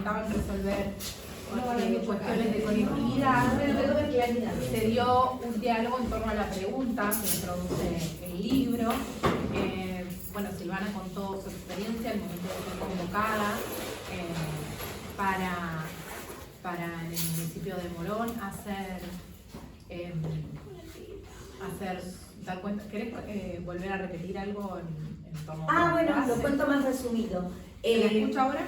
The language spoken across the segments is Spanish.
intentaban resolver cuestiones de conectividad, se dio un diálogo en torno a la pregunta que introduce el libro. Bueno, Silvana contó su experiencia al momento de ser convocada para en el municipio de Morón dar cuenta. ¿Querés volver a repetir algo en torno a bueno, lo cuento más resumido. ¿Me escucha ahora?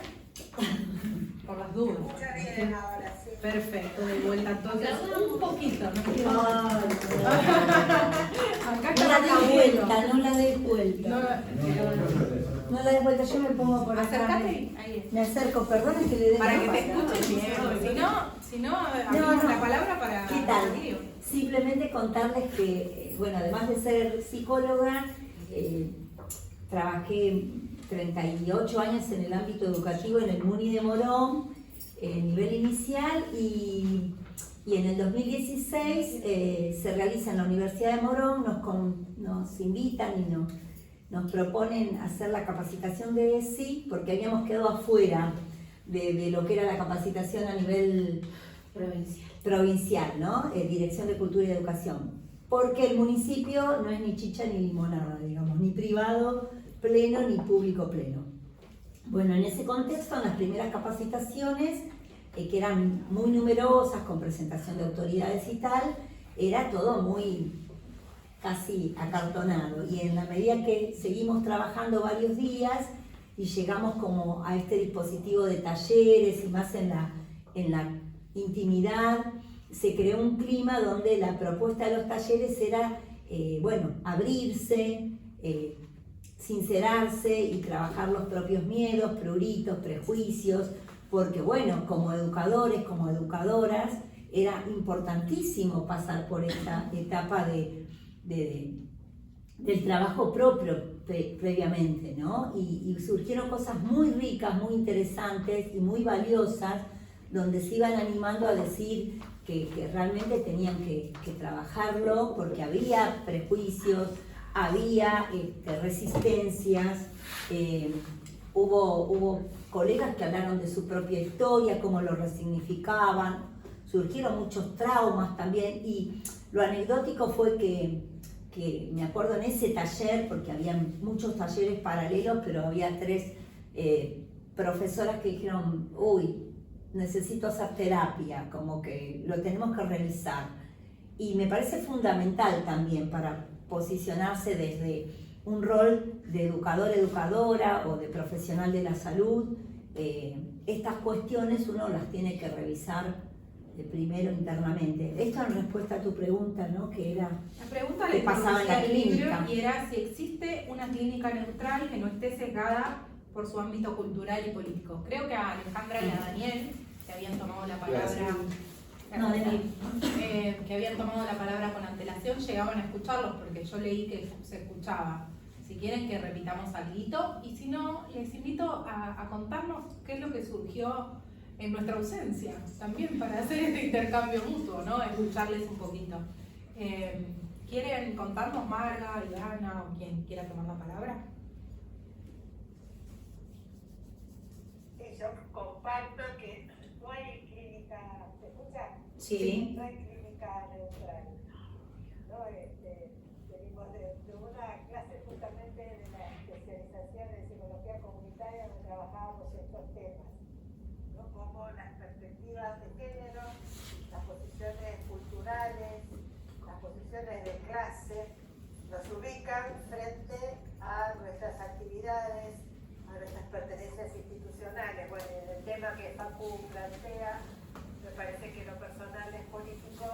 Por las dudas. Escucha bien ahora, sí. Perfecto, de vuelta entonces. Un poquito, no quiero. Acá Acá no la des vuelta, no la des vuelta. No la des vuelta, yo me pongo por acá. Acércate ahí. Me acerco, perdón, es que le dé Para que te escuches bien, porque si no, abrimos la palabra para... ¿Qué tal? Simplemente contarles que, bueno, además de ser psicóloga, trabajé 38 años en el ámbito educativo en el MUNI de Morón, nivel inicial, y en el 2016 se realiza en la Universidad de Morón, nos invitan y nos proponen hacer la capacitación de ESI, porque habíamos quedado afuera de lo que era la capacitación a nivel provincial, ¿no? Dirección de Cultura y Educación. Porque el municipio no es ni chicha ni limonada, digamos, ni privado pleno ni público pleno. Bueno, en ese contexto, en las primeras capacitaciones, que eran muy numerosas, con presentación de autoridades y tal, era todo muy casi acartonado. Y en la medida que seguimos trabajando varios días y llegamos como a este dispositivo de talleres y más en la intimidad, se creó un clima donde la propuesta de los talleres era, abrirse, sincerarse y trabajar los propios miedos, pruritos, prejuicios, porque bueno, como educadores, como educadoras, era importantísimo pasar por esta etapa del trabajo propio previamente, ¿no? Y surgieron cosas muy ricas, muy interesantes y muy valiosas, donde se iban animando a decir que realmente tenían que trabajarlo, porque había prejuicios, había resistencias, hubo colegas que hablaron de su propia historia, cómo lo resignificaban, surgieron muchos traumas también, y lo anecdótico fue que me acuerdo en ese taller, porque había muchos talleres paralelos, pero había 3 profesoras que dijeron, necesito hacer terapia, como que lo tenemos que revisar. Y me parece fundamental también para posicionarse desde un rol de educador, educadora o de profesional de la salud. Estas cuestiones uno las tiene que revisar primero internamente. Esto en respuesta a tu pregunta, ¿no? Que era la pregunta que le pasaba en la clínica. Y era si existe una clínica neutral que no esté sesgada por su ámbito cultural y político. Creo que a Alejandra y a Daniel, que habían tomado la palabra, que habían tomado la palabra con antelación, llegaban a escucharlos, porque yo leí que se escuchaba. Si quieren que repitamos algo, y si no, les invito a contarnos qué es lo que surgió en nuestra ausencia, también para hacer este intercambio mutuo, ¿no? Escucharles un poquito. ¿Quieren contarnos, Marga, Ivana o quien quiera tomar la palabra? Yo comparto que no hay clínica, ¿se escucha? Sí. No hay clínica neutral, ¿no? Venimos de una clase justamente de la especialización en psicología comunitaria donde trabajábamos estos temas, ¿no? Como las perspectivas de género, las posiciones culturales, las posiciones de clase, nos ubican frente a nuestras actividades, a nuestras pertenencias institucionales. Bueno, en el tema que Facu plantea, me parece que lo personal es político,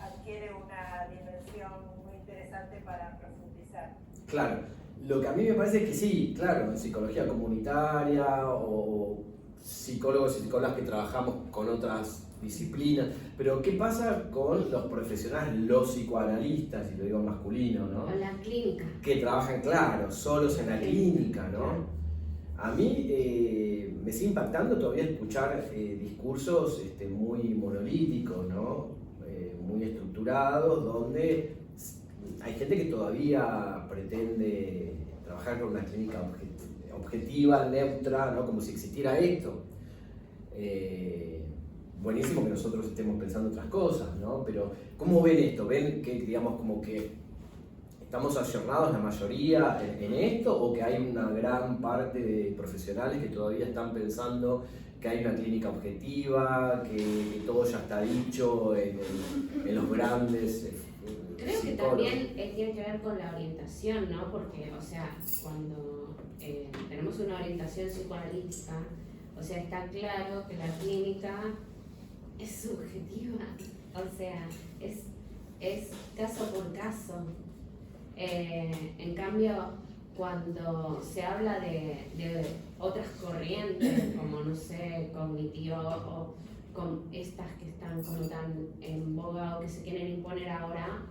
adquiere una dimensión muy interesante para profundizar. Claro, lo que a mí me parece es que sí, claro, en psicología comunitaria o psicólogos y psicólogas que trabajamos con otras disciplinas, pero ¿qué pasa con los profesionales, los psicoanalistas, y lo digo masculino, ¿no? En la clínica. Que trabajan, claro, solos en la clínica, ¿no? A mí me sigue impactando todavía escuchar discursos muy monolíticos, ¿no? Muy estructurados, donde hay gente que todavía pretende trabajar con una clínica objetiva, neutra, ¿no? Como si existiera esto. buenísimo que nosotros estemos pensando otras cosas, ¿no? Pero ¿cómo ven esto? ¿Ven que, digamos, como que estamos ayornados la mayoría en esto, o que hay una gran parte de profesionales que todavía están pensando que hay una clínica objetiva, que todo ya está dicho en los grandes Creo que psicólogos? también tiene que ver con la orientación, ¿no? Porque, o sea, cuando tenemos una orientación psicoanalítica, o sea, está claro que la clínica es subjetiva, o sea, es caso por caso. En cambio, cuando se habla de otras corrientes, como, no sé, cognitivo, o con estas que están como tan en boga o que se quieren imponer ahora,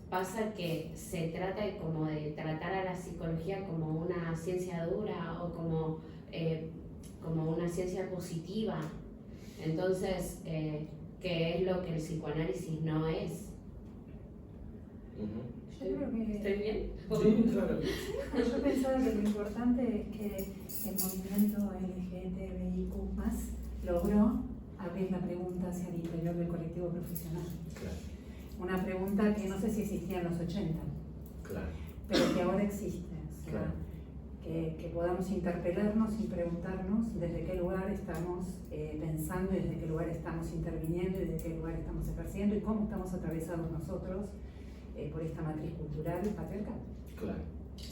pasa que se trata como de tratar a la psicología como una ciencia dura o como una ciencia positiva. Entonces, ¿qué es lo que el psicoanálisis no es? Yo creo que... ¿Estoy bien? Sí, claro. Yo pensaba que lo importante es que el movimiento LGTBIQ+ logró abrir la pregunta hacia el interior del colectivo profesional. Claro, Una pregunta que no sé si existía en los 80, claro. pero que ahora existe. O sea, Claro. que podamos interpelarnos y preguntarnos desde qué lugar estamos pensando y desde qué lugar estamos interviniendo y desde qué lugar estamos ejerciendo y cómo estamos atravesados nosotros por esta matriz cultural patriarcal. Claro.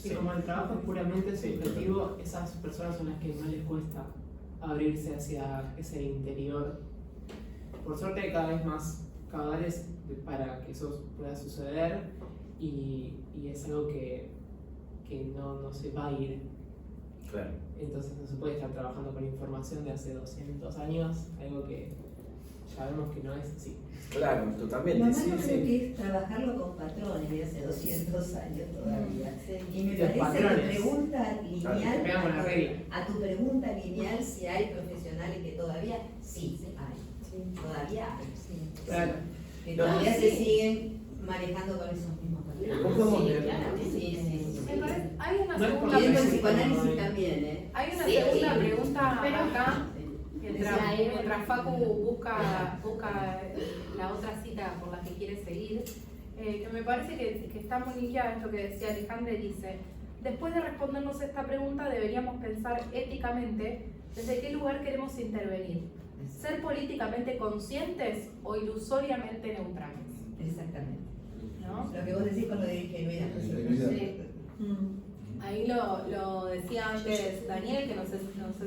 Y como el trabajo es puramente Sí, subjetivo, esas personas son las que más les cuesta abrirse hacia ese interior. Por suerte hay cada vez más cabales para que eso pueda suceder, y es algo que no se va a ir. Claro. Entonces no se puede estar trabajando con información de hace 200 años, algo que ya vemos que no es así. Claro, totalmente, Lo sí, malo sí. creo que es trabajarlo con patrones de hace 200 años todavía. Y me Los parece patrones. que pregunta lineal, Vean con la regla. a tu pregunta lineal, si hay profesionales que todavía sí hay. Todavía hay. Claro. Que No, todavía se sí. siguen manejando con esos mismos patrones. ¿Cómo podemos Sí, leer? claramente. Sí. Me parece- hay una No es segunda Y dentro del Sí, psicoanálisis sí. también, ¿eh? Hay una Sí, segunda sí. pregunta Pero- acá, Decía Eva. mientras Facu busca la otra cita por la que quiere seguir, que me parece que está muy linkeada esto que decía Alejandra. Dice: después de respondernos esta pregunta deberíamos pensar éticamente desde qué lugar queremos intervenir, ser políticamente conscientes o ilusoriamente neutrales, Exactamente. ¿no? Lo que vos decís con lo de ingenuidad. Sí. Ahí lo decía antes Daniel, que no sé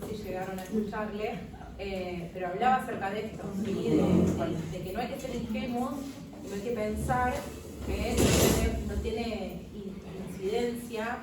si llegaron a escucharle, pero hablaba acerca de esto, ¿sí? de que no hay que ser ingenuos, no hay que pensar que no tiene incidencia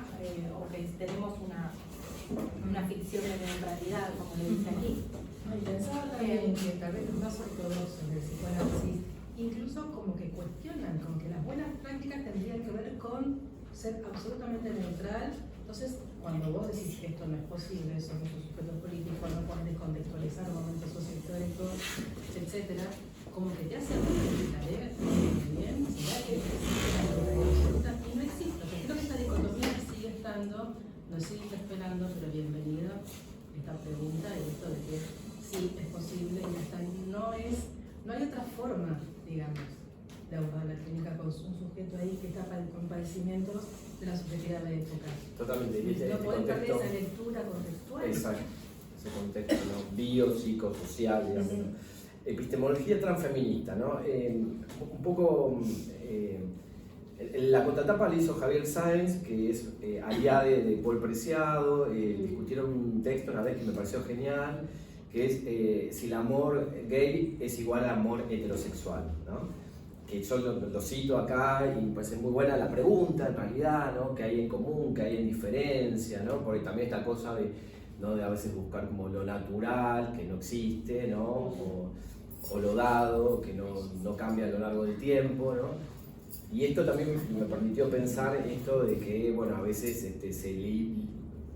o que tenemos una ficción de neutralidad, como le dice aquí. Y pensaba también que tal vez los más ortodoxos del psicoanálisis incluso como que cuestionan, como que las buenas prácticas tendrían que ver con ser absolutamente neutral. Entonces, cuando vos decís que esto no es posible, somos un sujeto político, no podés descontextualizar momentos sociohistóricos, etcétera, como que te hacen preguntar, bien, ¿será que existe la verdad absoluta? Y no existe. Yo creo que esta dicotomía sigue estando, nos sigue interpelando, pero bienvenido esta pregunta y esto de que sí es posible y hasta no hay otra forma, digamos, de abordar la clínica con un sujeto ahí que está con padecimientos de la subjetividad de época. Totalmente. Y No este podés perder contexto. esa lectura contextual. Exacto. Ese contexto, ¿no? Biopsicosocial, digamos, ¿no? Epistemología transfeminista, ¿no? Un poco. La contratapa la hizo Javier Sáenz, que es aliade de Paul Preciado. Discutieron un texto una vez que me pareció genial, que es si el amor gay es igual al amor heterosexual, ¿no? Que yo lo cito acá y me parece muy buena la pregunta en realidad, ¿no? Que hay en común, que hay en diferencia, ¿no? Porque también esta cosa de, ¿no? De a veces buscar como lo natural, que no existe, ¿no? O lo dado, que no cambia a lo largo del tiempo, ¿no? Y esto también me permitió pensar esto de que, bueno, a veces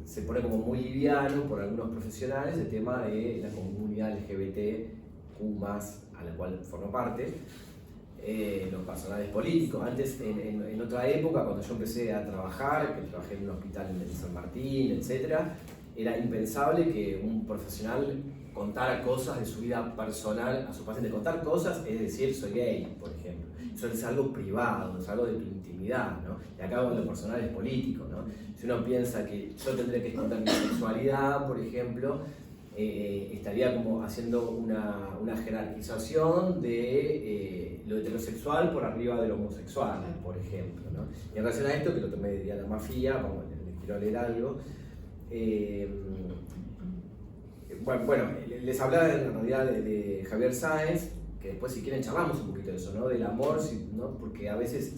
se pone como muy liviano por algunos profesionales el tema de la comunidad LGBTQ+, a la cual formo parte, los personales políticos. Antes, en otra época, cuando yo empecé a trabajar, que trabajé en un hospital en San Martín, etc., era impensable que un profesional contara cosas de su vida personal a su paciente. Contar cosas es decir, soy gay, por ejemplo. Eso es algo privado, es algo de tu intimidad, ¿no? Y acá lo personal es político, ¿no? Si uno piensa que yo tendré que contar mi sexualidad, por ejemplo, estaría como haciendo una jerarquización de lo heterosexual por arriba de lo homosexual, por ejemplo, ¿no? Y en relación a esto, que lo tomé de Diana Mafia, vamos, les quiero leer algo. Bueno, les hablaba en realidad de Javier Sáenz, que después si quieren charlamos un poquito de eso, ¿no? Del amor, ¿no? Porque a veces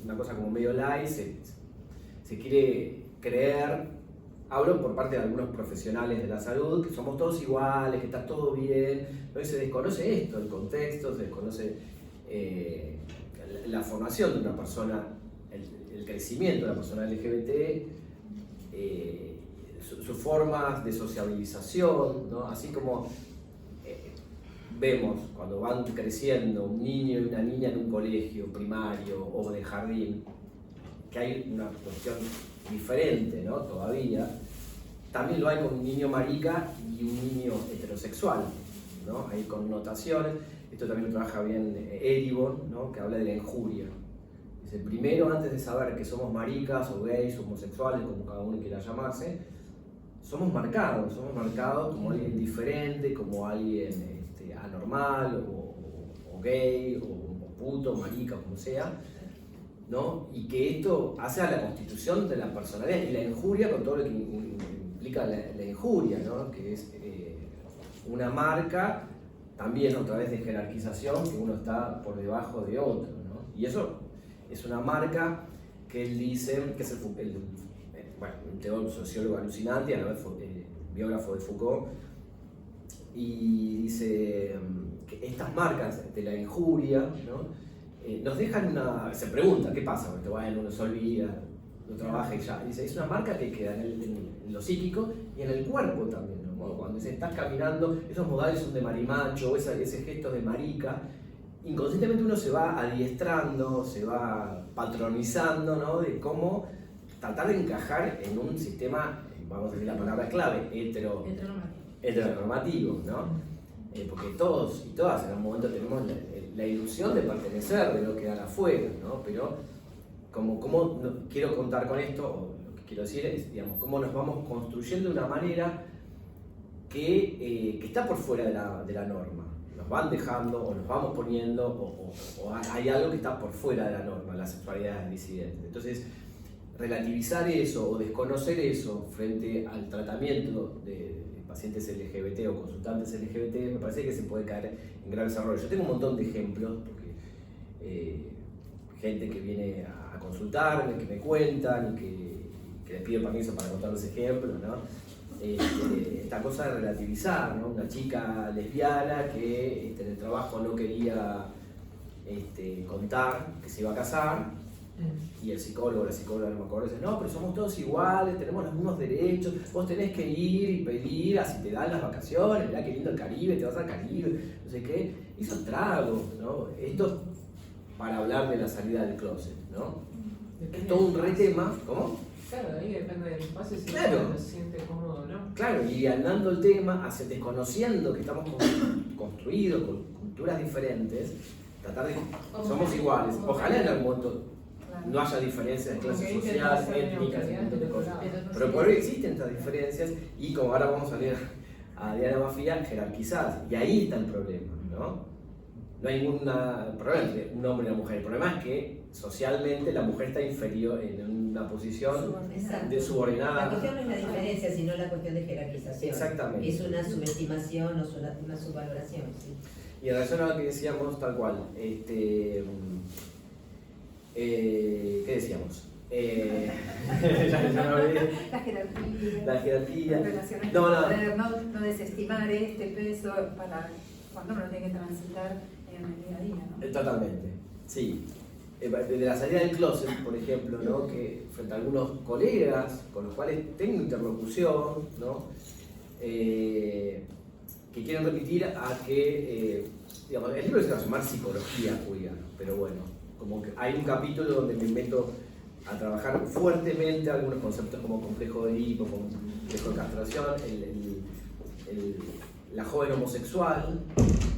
una cosa como medio light, se quiere creer, hablo por parte de algunos profesionales de la salud, que somos todos iguales, que está todo bien, pero se desconoce esto, el contexto, se desconoce la formación de una persona, el crecimiento de una persona LGBT, sus formas de sociabilización, ¿no? Así como vemos cuando van creciendo un niño y una niña en un colegio primario o de jardín, que hay una cuestión diferente, ¿no? Todavía, también lo hay con un niño marica y un niño heterosexual, ¿no? Hay connotaciones. Esto también lo trabaja bien Eribon, ¿no? Que habla de la injuria. Dice, primero, antes de saber que somos maricas o gays o homosexuales, como cada uno quiera llamarse, somos marcados como alguien diferente, como alguien anormal o gay o puto, marica, como sea, ¿no? Y que esto hace a la constitución de la personalidad y la injuria con todo lo que implica la injuria, ¿no? Que es una marca también otra vez de jerarquización, que uno está por debajo de otro, ¿no? Y eso es una marca que él dice, que es un teórico, sociólogo alucinante, a la vez biógrafo de Foucault, y dice que estas marcas de la injuria, ¿no? Nos dejan se pregunta, ¿qué pasa? Bueno, uno se olvida, no trabaja y ya. Dice, es una marca que queda en lo psíquico y en el cuerpo también, ¿no? Cuando se está caminando, esos modales son de marimacho, ese gesto de marica, inconscientemente uno se va adiestrando, se va patronizando, ¿no? De cómo tratar de encajar en un sistema, vamos a decir la palabra clave, heteronormativo, ¿no? Porque todos y todas en algún momento tenemos la ilusión de pertenecer, de no quedar afuera, ¿no? Pero quiero contar con esto, o lo que quiero decir es, digamos, cómo nos vamos construyendo de una manera que está por fuera de la norma. Nos van dejando o nos vamos poniendo o hay algo que está por fuera de la norma, la sexualidad disidente. Entonces, relativizar eso o desconocer eso frente al tratamiento de pacientes LGBT o consultantes LGBT me parece que se puede caer en graves errores. Yo tengo un montón de ejemplos, porque gente que viene a consultarme, que me cuentan y que les pido permiso para contar los ejemplos, ¿no? Esta cosa de relativizar, ¿no? Una chica lesbiana que en el trabajo no quería contar que se iba a casar, y el psicólogo, la psicóloga, no me acuerdo, dice, no, pero somos todos iguales, tenemos los mismos derechos, vos tenés que ir y pedir, así te dan las vacaciones, mirá qué lindo el Caribe, te vas al Caribe, no sé qué, hizo tragos, ¿no? Esto para hablar de la salida del closet, ¿no? Es todo un re tema, ¿cómo? Claro, ahí depende del espacio, si claro. uno se siente cómodo o no. Claro, y andando el tema, desconociendo que estamos construidos con culturas diferentes, tratar de somos iguales, ojalá en algún momento no haya diferencias de clase social, étnicas, un montón de cosas. Pero por hoy existen estas diferencias y como ahora vamos a leer a Diana Mafia, jerarquizadas. Y ahí está el problema, ¿no? No hay ningún problema entre un hombre y una mujer. El problema es que socialmente la mujer está inferior en una posición de subordinada. La cuestión no es la diferencia, sino la cuestión de jerarquización. Exactamente. Es una subestimación o una subvaloración. ¿Sí? Y en relación a lo que decíamos, tal cual, ¿qué decíamos? La jerarquía, las relaciones no, de poder, no desestimar este peso para cuando uno tiene que transitar en el día a día, ¿no? Totalmente, sí. Desde la salida del closet, por ejemplo, ¿no? Que frente a algunos colegas con los cuales tengo interlocución, ¿no? Que quieren remitir a que, digamos, el libro se va a llamar Psicología Queer, pero bueno, como que hay un capítulo donde me meto a trabajar fuertemente algunos conceptos como complejo de Edipo, complejo de castración, la joven homosexual,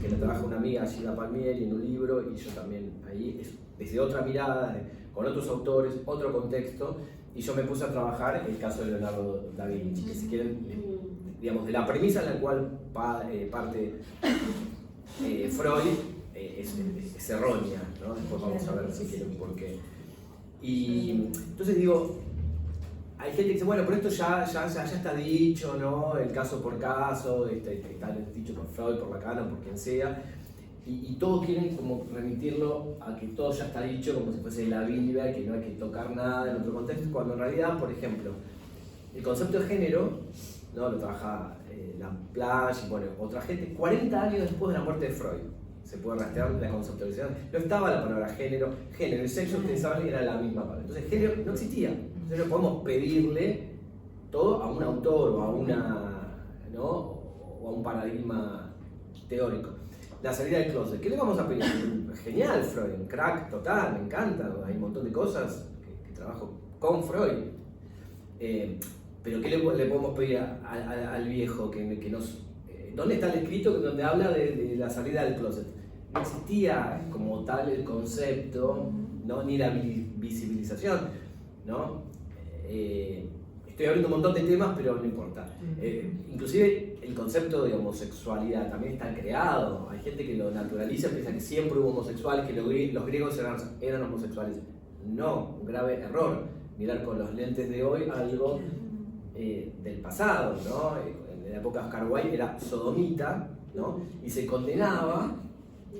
que lo trabaja una amiga, Gina Palmieri, en un libro, y yo también ahí, desde otra mirada, con otros autores, otro contexto, y yo me puse a trabajar el caso de Leonardo da Vinci, que si quieren, digamos, de la premisa en la cual parte Freud es errónea, ¿no? Después vamos a ver si quieren por qué. Y entonces digo, hay gente que dice, bueno, pero esto ya está dicho, ¿no? El caso por caso, está dicho por Freud, por Lacan o por quien sea, y todos quieren como remitirlo a que todo ya está dicho, como si fuese la Biblia, que no hay que tocar nada en otro contexto, cuando en realidad, por ejemplo, el concepto de género, ¿no? Lo trabaja Laplace y bueno, otra gente, 40 años después de la muerte de Freud. Se puede rastrear la conceptualización. No estaba la palabra género y sexo, ustedes saben que era la misma palabra. Entonces, género no existía. Entonces, no podemos pedirle todo a un autor o a ¿no? o a un paradigma teórico. La salida del closet. ¿Qué le vamos a pedir? Genial, Freud, un crack total, me encanta. Hay un montón de cosas que trabajo con Freud. Pero ¿qué le podemos pedir al viejo que nos... ¿Dónde está el escrito donde habla de la salida del closet? No existía como tal el concepto, ¿no? Ni la visibilización, ¿no? Estoy abriendo un montón de temas, pero no importa. Inclusive el concepto de homosexualidad también está creado. Hay gente que lo naturaliza, piensa que siempre hubo homosexuales, que los griegos eran homosexuales. No, un grave error. Mirar con los lentes de hoy algo del pasado, ¿no? En la época de Oscar Wilde era sodomita, ¿no? Y se condenaba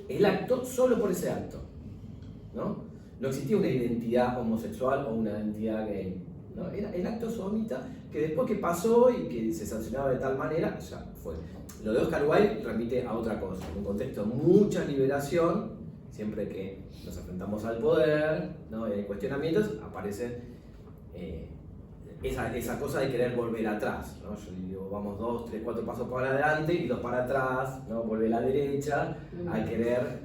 el acto solo por ese acto, ¿no? No existía una identidad homosexual o una identidad gay, ¿no? Era el acto sodomita que después que pasó y que se sancionaba de tal manera, ya fue. Lo de Oscar Wilde remite a otra cosa, en un contexto de mucha liberación, siempre que nos enfrentamos al poder, ¿no? Hay cuestionamientos, aparece esa cosa de querer volver atrás, ¿no? Yo digo, vamos 2, 3, 4 pasos para adelante y 2 para atrás, ¿no? Volver a la derecha, a querer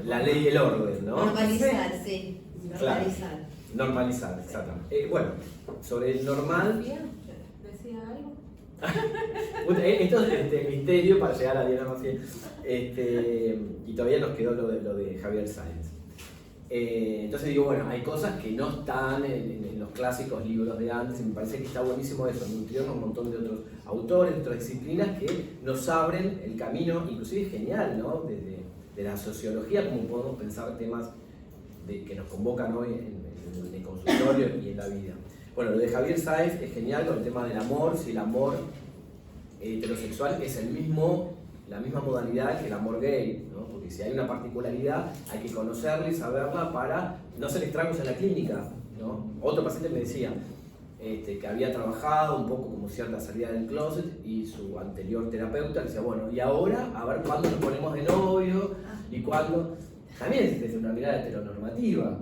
la ley y el orden, ¿no? Normalizar, sí. Claro. Normalizar. Normalizar, exactamente. Bueno, sobre el normal... ¿Decía algo? Esto es misterio para llegar a Diana Maciel. Y todavía nos quedó lo de Javier Sáenz. Entonces digo, bueno, hay cosas que no están en los clásicos libros de antes y me parece que está buenísimo eso, nutrirnos un montón de otros autores, de otras disciplinas que nos abren el camino, inclusive genial, ¿no? De la sociología, como podemos pensar temas que nos convocan hoy en el consultorio y en la vida. Bueno, lo de Javier Sáenz es genial con el tema del amor, si el amor heterosexual es la misma modalidad que el amor gay, ¿no? Porque si hay una particularidad hay que conocerla y saberla para no hacer estragos en la clínica, ¿no? Otro paciente me decía que había trabajado un poco como cierta salida del closet y su anterior terapeuta le decía, bueno, y ahora a ver cuándo nos ponemos de novio y cuándo... También es desde una mirada heteronormativa,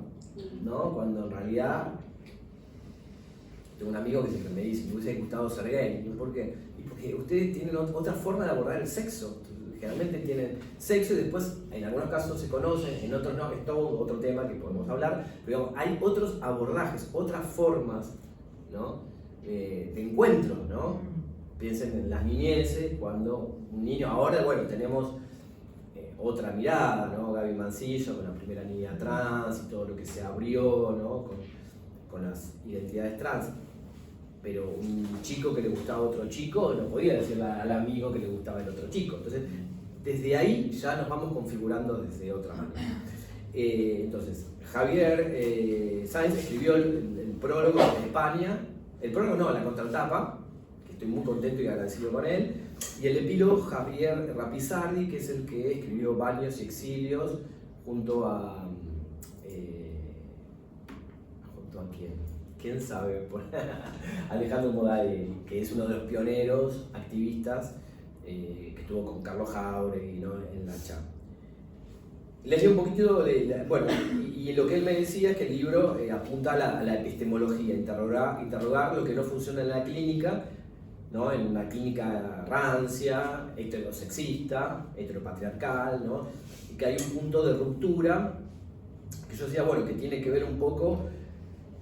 ¿no? Cuando en realidad tengo un amigo que siempre me dice, me hubiese gustado ser gay. ¿Por qué? Y porque ustedes tienen otra forma de abordar el sexo. Generalmente tienen sexo y después en algunos casos se conocen, en otros no, es todo otro tema que podemos hablar, pero digamos, hay otros abordajes, otras formas, ¿no? De encuentro, ¿no? Piensen en las niñeces, cuando un niño, ahora bueno, tenemos otra mirada, ¿no? Gaby Mancillo con la primera niña trans y todo lo que se abrió, ¿no? Con las identidades trans. Pero un chico que le gustaba a otro chico no podía decirle al amigo que le gustaba el otro chico. Entonces, desde ahí ya nos vamos configurando desde otra manera. Entonces, Javier Sáenz escribió el prólogo en España, el prólogo no, la contratapa, que estoy muy contento y agradecido con él, y el epílogo Javier Rapizardi, que es el que escribió Baños y Exilios junto a quién sabe, Alejandro Moday, que es uno de los pioneros activistas que estuvo con Carlos Jauregui, ¿no? En la CHA. Les leo un poquito bueno, y lo que él me decía es que el libro apunta a la epistemología, interrogar lo que no funciona en la clínica, ¿no? En una clínica rancia, heterosexista, heteropatriarcal, ¿no? Y que hay un punto de ruptura que yo decía, bueno, que tiene que ver un poco,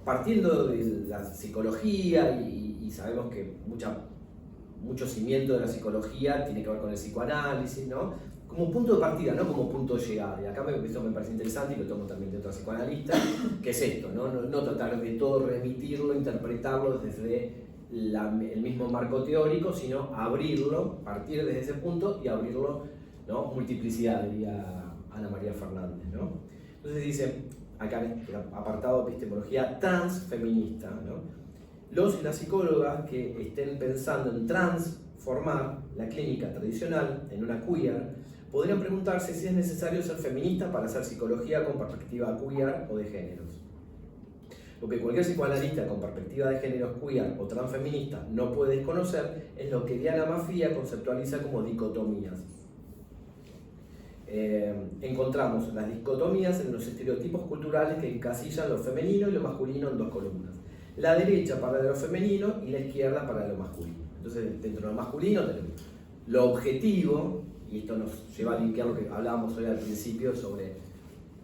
partiendo de la psicología, y sabemos que mucho cimiento de la psicología tiene que ver con el psicoanálisis, ¿no? Como punto de partida, no como punto de llegada. Y acá esto me parece interesante y lo tomo también de otra psicoanalista, que es esto, no tratar de todo remitirlo, interpretarlo desde el mismo marco teórico, sino abrirlo, partir desde ese punto y abrirlo, ¿no? Multiplicidad, diría Ana María Fernández, ¿no? Entonces dice, acá en el apartado de epistemología transfeminista, ¿no? Los y las psicólogas que estén pensando en transformar la clínica tradicional en una queer, podrían preguntarse si es necesario ser feminista para hacer psicología con perspectiva queer o de géneros. Lo que cualquier psicoanalista con perspectiva de géneros queer o transfeminista no puede desconocer es lo que Diana Maffia conceptualiza como dicotomías. Encontramos las dicotomías en los estereotipos culturales que encasillan lo femenino y lo masculino en dos columnas. La derecha para lo femenino y la izquierda para lo masculino. Entonces, dentro de lo masculino tenemos lo objetivo, y esto nos lleva a linkear lo que hablábamos hoy al principio sobre,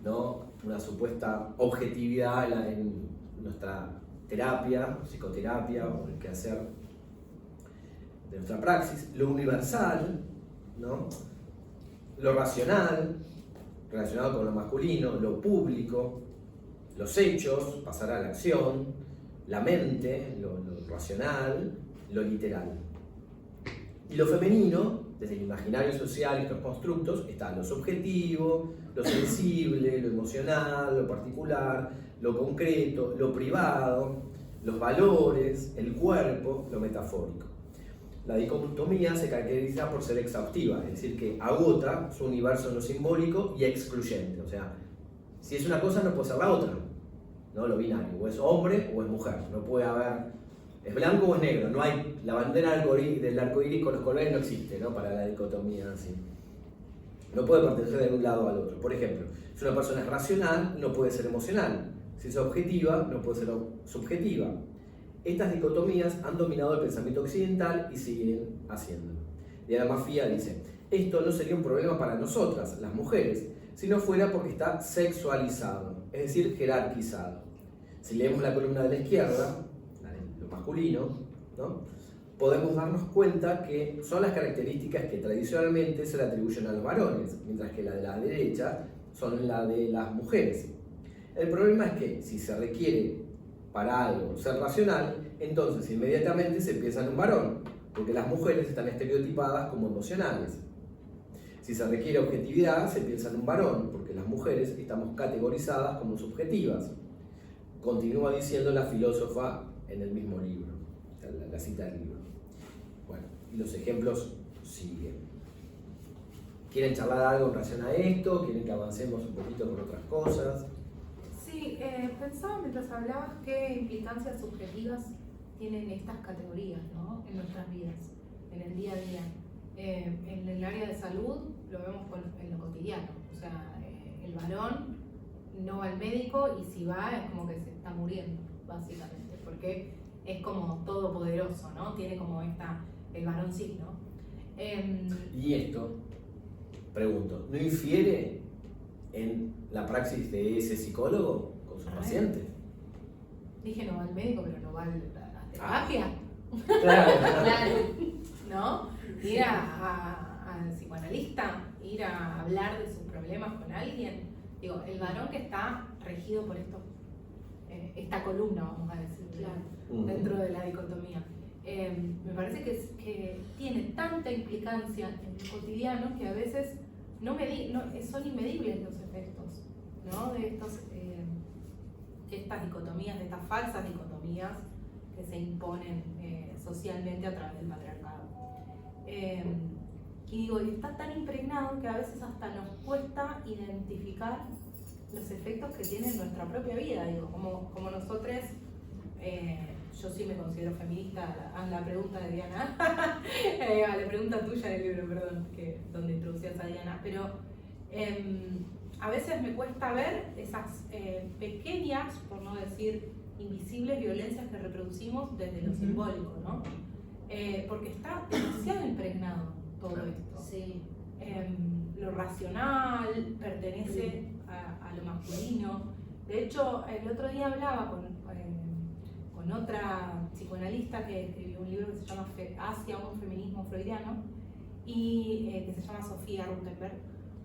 ¿no?, una supuesta objetividad en nuestra terapia, psicoterapia o el quehacer de nuestra praxis, lo universal, ¿no?, lo racional, relacionado con lo masculino, lo público, los hechos, pasar a la acción, la mente, lo racional, lo literal. Y lo femenino, desde el imaginario social y estos constructos, está lo subjetivo, lo sensible, lo emocional, lo particular, lo concreto, lo privado, los valores, el cuerpo, lo metafórico. La dicotomía se caracteriza por ser exhaustiva, es decir, que agota su universo en lo simbólico y excluyente. O sea, si es una cosa no puede ser la otra, ¿no? Lo binario, o es hombre o es mujer, no puede haber, es blanco o es negro, no hay, la bandera del arco iris con los colores no existe, ¿no?, para la dicotomía así. No puede pertenecer de un lado al otro. Por ejemplo, si una persona es racional, no puede ser emocional. Si es objetiva, no puede ser subjetiva. Estas dicotomías han dominado el pensamiento occidental y siguen haciéndolo. Diana Maffia dice, esto no sería un problema para nosotras, las mujeres, si no fuera porque está sexualizado, es decir, jerarquizado. Si leemos la columna de la izquierda, la de lo masculino, ¿no?, podemos darnos cuenta que son las características que tradicionalmente se le atribuyen a los varones, mientras que la de la derecha son la de las mujeres. El problema es que si se requiere para algo ser racional, entonces inmediatamente se piensa en un varón, porque las mujeres están estereotipadas como emocionales. Si se requiere objetividad, se piensa en un varón, porque las mujeres estamos categorizadas como subjetivas. Continúa diciendo la filósofa en el mismo libro, la cita del libro. Bueno, y los ejemplos siguen. ¿Quieren charlar algo en relación a esto? ¿Quieren que avancemos un poquito con otras cosas? Sí, pensaba mientras hablabas qué implicancias subjetivas tienen estas categorías, ¿no?, en nuestras vidas, en el día a día. En el área de salud lo vemos en lo cotidiano, o sea, el varón no va al médico y si va es como que se está muriendo, básicamente, porque es como todopoderoso, ¿no? Tiene como el varón sí, ¿no? Y esto, pregunto, ¿no infiere en la praxis de ese psicólogo con sus pacientes? Dije no va al médico, pero no va a la terapia. Claro. Claro. ¿No? Ir al psicoanalista, ir a hablar de sus problemas con alguien. Digo, el varón que está regido por esta columna, vamos a decir, Claro. dentro de la dicotomía. Me parece que tiene tanta implicancia en el cotidiano que a veces son inmedibles los efectos, ¿no?, de estas dicotomías, de estas falsas dicotomías que se imponen socialmente a través del patriarcado. Y digo, está tan impregnado que a veces hasta nos cuesta identificar los efectos que tiene en nuestra propia vida. Digo, como nosotros, yo sí me considero feminista, a la pregunta de Diana, a la pregunta tuya del libro, perdón, donde introducías a Diana, pero a veces me cuesta ver esas pequeñas, por no decir invisibles, violencias que reproducimos desde lo simbólico, ¿no? Porque está demasiado impregnado todo esto. Sí. Lo racional pertenece a lo masculino. De hecho, el otro día hablaba con otra psicoanalista que escribió un libro que se llama Hacia un feminismo freudiano, y que se llama Sofía Ruttenberg,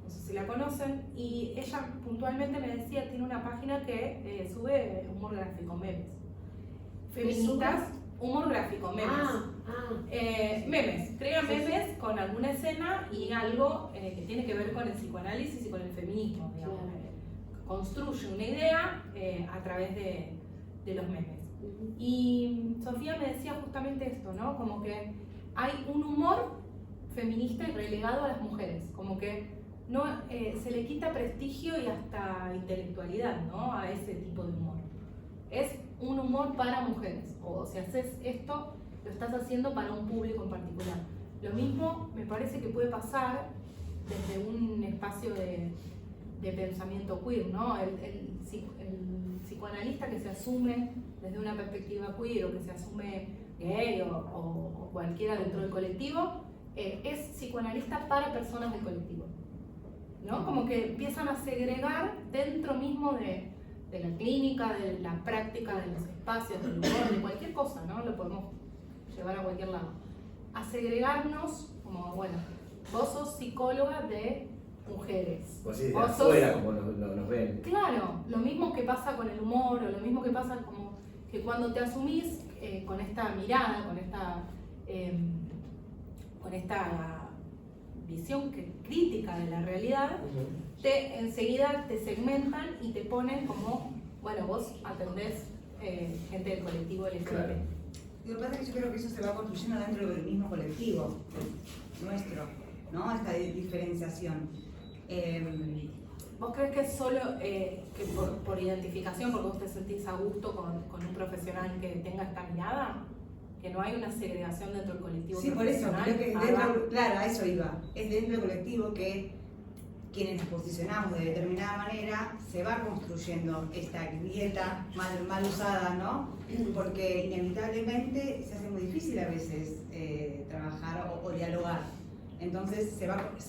no sé si la conocen, y ella puntualmente me decía, tiene una página que sube humor gráfico, memes. Feministas, humor gráfico, memes. Memes, crea memes con alguna escena y algo que tiene que ver con el psicoanálisis y con el feminismo, digamos. Construye una idea a través de los memes. Y Sofía me decía justamente esto, ¿no? Como que hay un humor feminista y relegado a las mujeres, como que no se le quita prestigio y hasta intelectualidad, ¿no? A ese tipo de humor. Es un humor para mujeres, o si haces esto, lo estás haciendo para un público en particular. Lo mismo me parece que puede pasar desde un espacio de pensamiento queer, ¿no? El psicoanalista que se asume desde una perspectiva queer o que se asume gay o cualquiera dentro del colectivo, es psicoanalista para personas del colectivo, ¿no? Como que empiezan a segregar dentro mismo de la clínica, de la práctica, de los espacios, del humor, de cualquier cosa, ¿no? Lo podemos llevar a cualquier lado. A segregarnos como, bueno, vos sos psicóloga de mujeres. Pues sí, de vos afuera, como nos ven. Claro, lo mismo que pasa con el humor, o lo mismo que pasa como que cuando te asumís con esta mirada, con esta visión crítica de la realidad, enseguida te segmentan y te ponen como, bueno, vos atendés gente del colectivo LGBT. Claro. Lo que pasa es que yo creo que eso se va construyendo dentro del mismo colectivo nuestro, ¿no? Esta diferenciación. ¿Vos crees que es solo que por identificación, porque vos te sentís a gusto con un profesional que tenga esta mirada? ¿Que no hay una segregación dentro del colectivo? Sí, por eso, profesional? creo que dentro, claro, a eso iba. Es dentro del colectivo que quienes nos posicionamos de determinada manera se va construyendo esta grieta mal usada, ¿no? Porque inevitablemente se hace muy difícil a veces trabajar o dialogar. Entonces se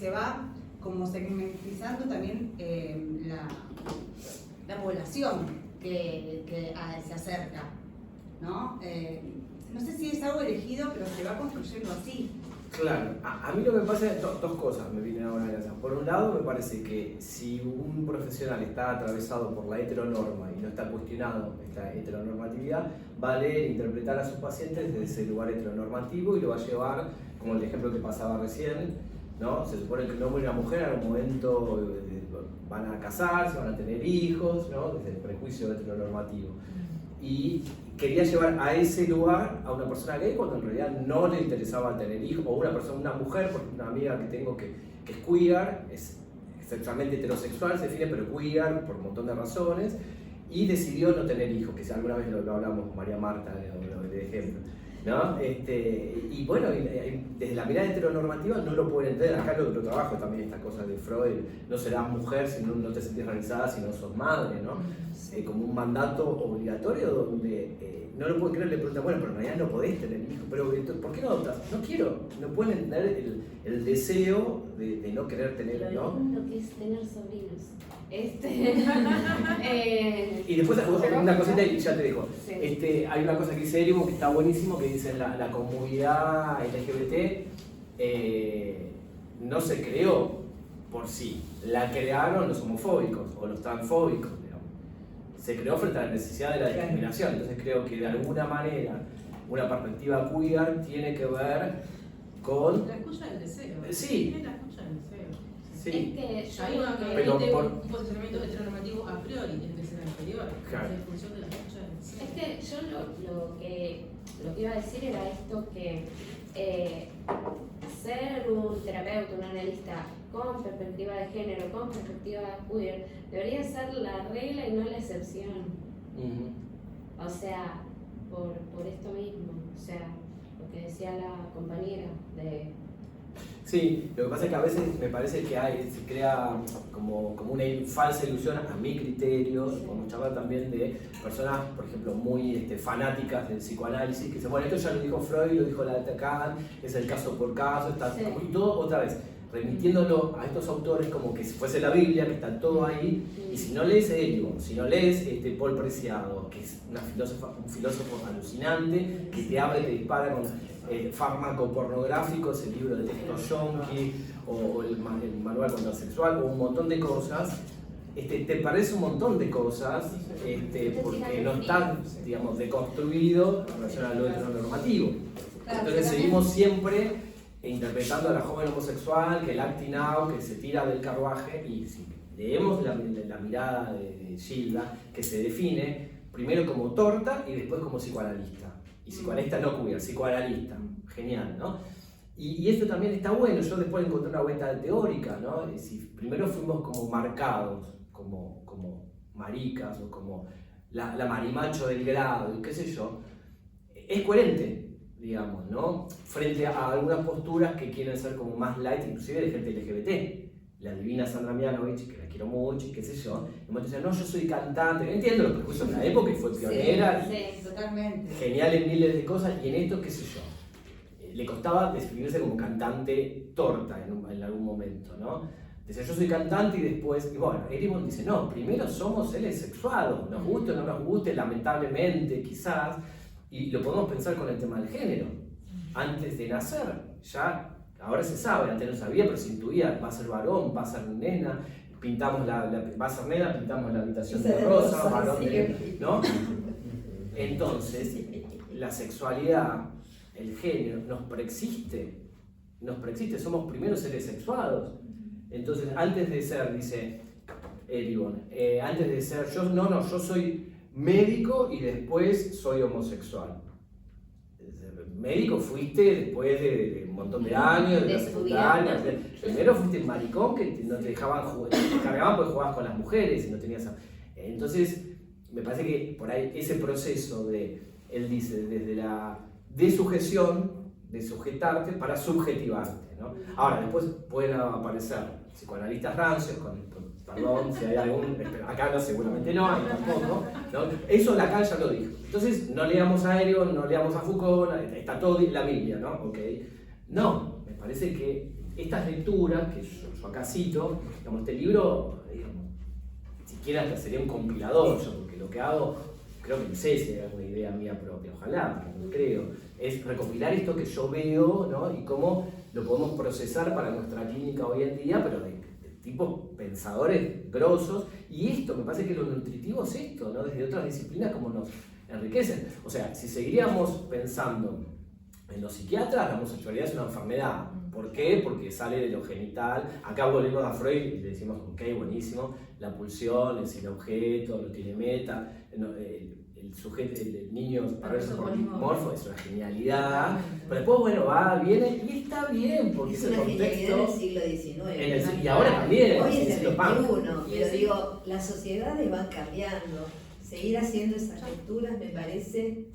va como segmentizando también la población que se acerca, ¿no? No sé si es algo elegido, pero se va construyendo así. Claro, a mí lo que me pasa es dos cosas me vienen ahora a la cabeza. Por un lado, me parece que si un profesional está atravesado por la heteronorma y no está cuestionado esta heteronormatividad, va a leer e interpretar a sus pacientes desde ese lugar heteronormativo y lo va a llevar, como el ejemplo que pasaba recién, ¿no? Se supone que un hombre y una mujer en algún momento van a casarse, van a tener hijos, ¿no? Desde el prejuicio heteronormativo. Y quería llevar a ese lugar a una persona gay cuando en realidad no le interesaba tener hijos, o una mujer, porque una amiga que tengo que es queer, es sexualmente heterosexual, se define, pero queer por un montón de razones, y decidió no tener hijos, que si alguna vez lo hablamos con María Marta de ejemplo, ¿no? Y bueno, desde la mirada heteronormativa no lo pueden entender. Acá lo trabajo también esta cosa de Freud, no serás mujer si no te sentís realizada si no sos madre, ¿no? Como un mandato obligatorio donde no lo pueden creer, le preguntan, bueno, pero en realidad no podés tener hijos, pero ¿por qué no adoptas? No quiero, no pueden entender el deseo de no querer tener, ¿no? Lo lindo que es tener sobrinos. Y después una cosita y ya te dejo. Sí. Hay una cosa que dice Erimo que está buenísimo, que dice la comunidad LGBT no se creó por sí, la crearon los homofóbicos o los transfóbicos, digamos. Se creó frente a la necesidad de la discriminación. Entonces creo que de alguna manera una perspectiva queer tiene que ver con... La escucha del deseo. Sí. Tiene la escucha del deseo. Sí. Es que yo Hay una Pero un posicionamiento heteronormativo a priori, tiene que ser anterior, Claro. en función de la escucha del deseo. Es que yo lo que iba a decir era esto, que ser un terapeuta, un analista con perspectiva de género, con perspectiva queer, debería ser la regla y no la excepción. O sea, por esto mismo, o sea, lo que decía la compañera de... Sí, lo que pasa es que a veces me parece que se crea como una falsa ilusión, a mi criterio, podemos charlar también de personas, por ejemplo, muy fanáticas del psicoanálisis, que dicen, bueno, esto ya lo dijo Freud, lo dijo Lacan, es el caso por caso, está, Sí. y todo otra vez. remitiéndolo a estos autores como que si fuese la Biblia, que está todo ahí, y si no lees Eribon, si no lees Paul Preciado, que es un filósofo alucinante, que te abre, te dispara con fármaco pornográfico, ese libro de texto yonki, o el manual contrasexual, o un montón de cosas, te parece un montón de cosas, porque no está, digamos, deconstruido en relación a lo heteronormativo. Entonces seguimos siempre interpretando a la joven homosexual, que el acting out, que se tira del carruaje, y si leemos la mirada de Gilda, que se define primero como torta y después como psicoanalista. Y psicoanalista no queer, psicoanalista. Genial, ¿no? Y esto también está bueno, yo después encontré una vuelta teórica, ¿no? Si primero fuimos como marcados, como maricas, o como la marimacho del grado, y qué sé yo, es coherente, digamos, ¿no? Frente a algunas posturas que quieren ser como más light, inclusive de gente LGBT. La divina Sandra Mianovich, que la quiero mucho, y qué sé yo, y me decía, no, yo soy cantante, entiendo los prejuicios de la época y fue pionera, Sí, totalmente. genial en miles de cosas, y en esto, qué sé yo, le costaba definirse como cantante torta en algún momento, ¿no? Decía, yo soy cantante y después, y bueno, Eribon dice, no, primero somos seres sexuados, nos guste o no nos guste, lamentablemente, quizás, y lo podemos pensar con el tema del género. Antes de nacer, ya, ahora se sabe, antes no sabía, pero se intuía, va a ser varón, va a ser nena, pintamos va a ser nena, pintamos la habitación de rosa, varón, ¿no? Entonces, la sexualidad, el género, nos preexiste, somos primero seres sexuados. Entonces, antes de ser, dice Eribon, antes de ser, yo soy médico y después soy homosexual. Médico fuiste después de un montón de años, de la secundaria. Primero fuiste maricón que no te dejaban jugar, te cargaban porque jugabas con las mujeres y no tenías. Entonces, me parece que por ahí ese proceso él dice, desde la desujeción, de sujetarte para subjetivarte, ¿no? Ahora, después pueden aparecer psicoanalistas rancios, perdón si hay algún, acá no, seguramente no, hay tampoco, ¿no? Eso Lacan ya lo dijo. Entonces, no leamos a Eribon, no leamos a Foucault, está todo en la Biblia, ¿no? Okay. No, me parece que estas lecturas, que yo acá cito, digamos, este libro, digamos, siquiera hasta sería un compilador, yo, porque lo que hago, creo que no sé si es una idea mía propia, ojalá, pero no creo, es recopilar esto que yo veo, ¿no? Y cómo lo podemos procesar para nuestra clínica hoy en día, pero de tipos pensadores grosos, y esto, me parece que lo nutritivo es esto, ¿no? Desde otras disciplinas como nos enriquecen. O sea, si seguiríamos pensando en los psiquiatras, la homosexualidad es una enfermedad. ¿Por qué? Porque sale de lo genital. Acá volvemos a Freud y le decimos, ok, buenísimo, la pulsión, el sin objeto, lo tiene meta, el sujeto, el niño perverso polimorfo, es una genialidad. Pero después, bueno, viene y está bien, porque es el una contexto. genialidad del siglo XIX. Y ahora también. Hoy es el siglo PAN. 21, pero digo, las sociedades van cambiando. Seguir haciendo esas lecturas me parece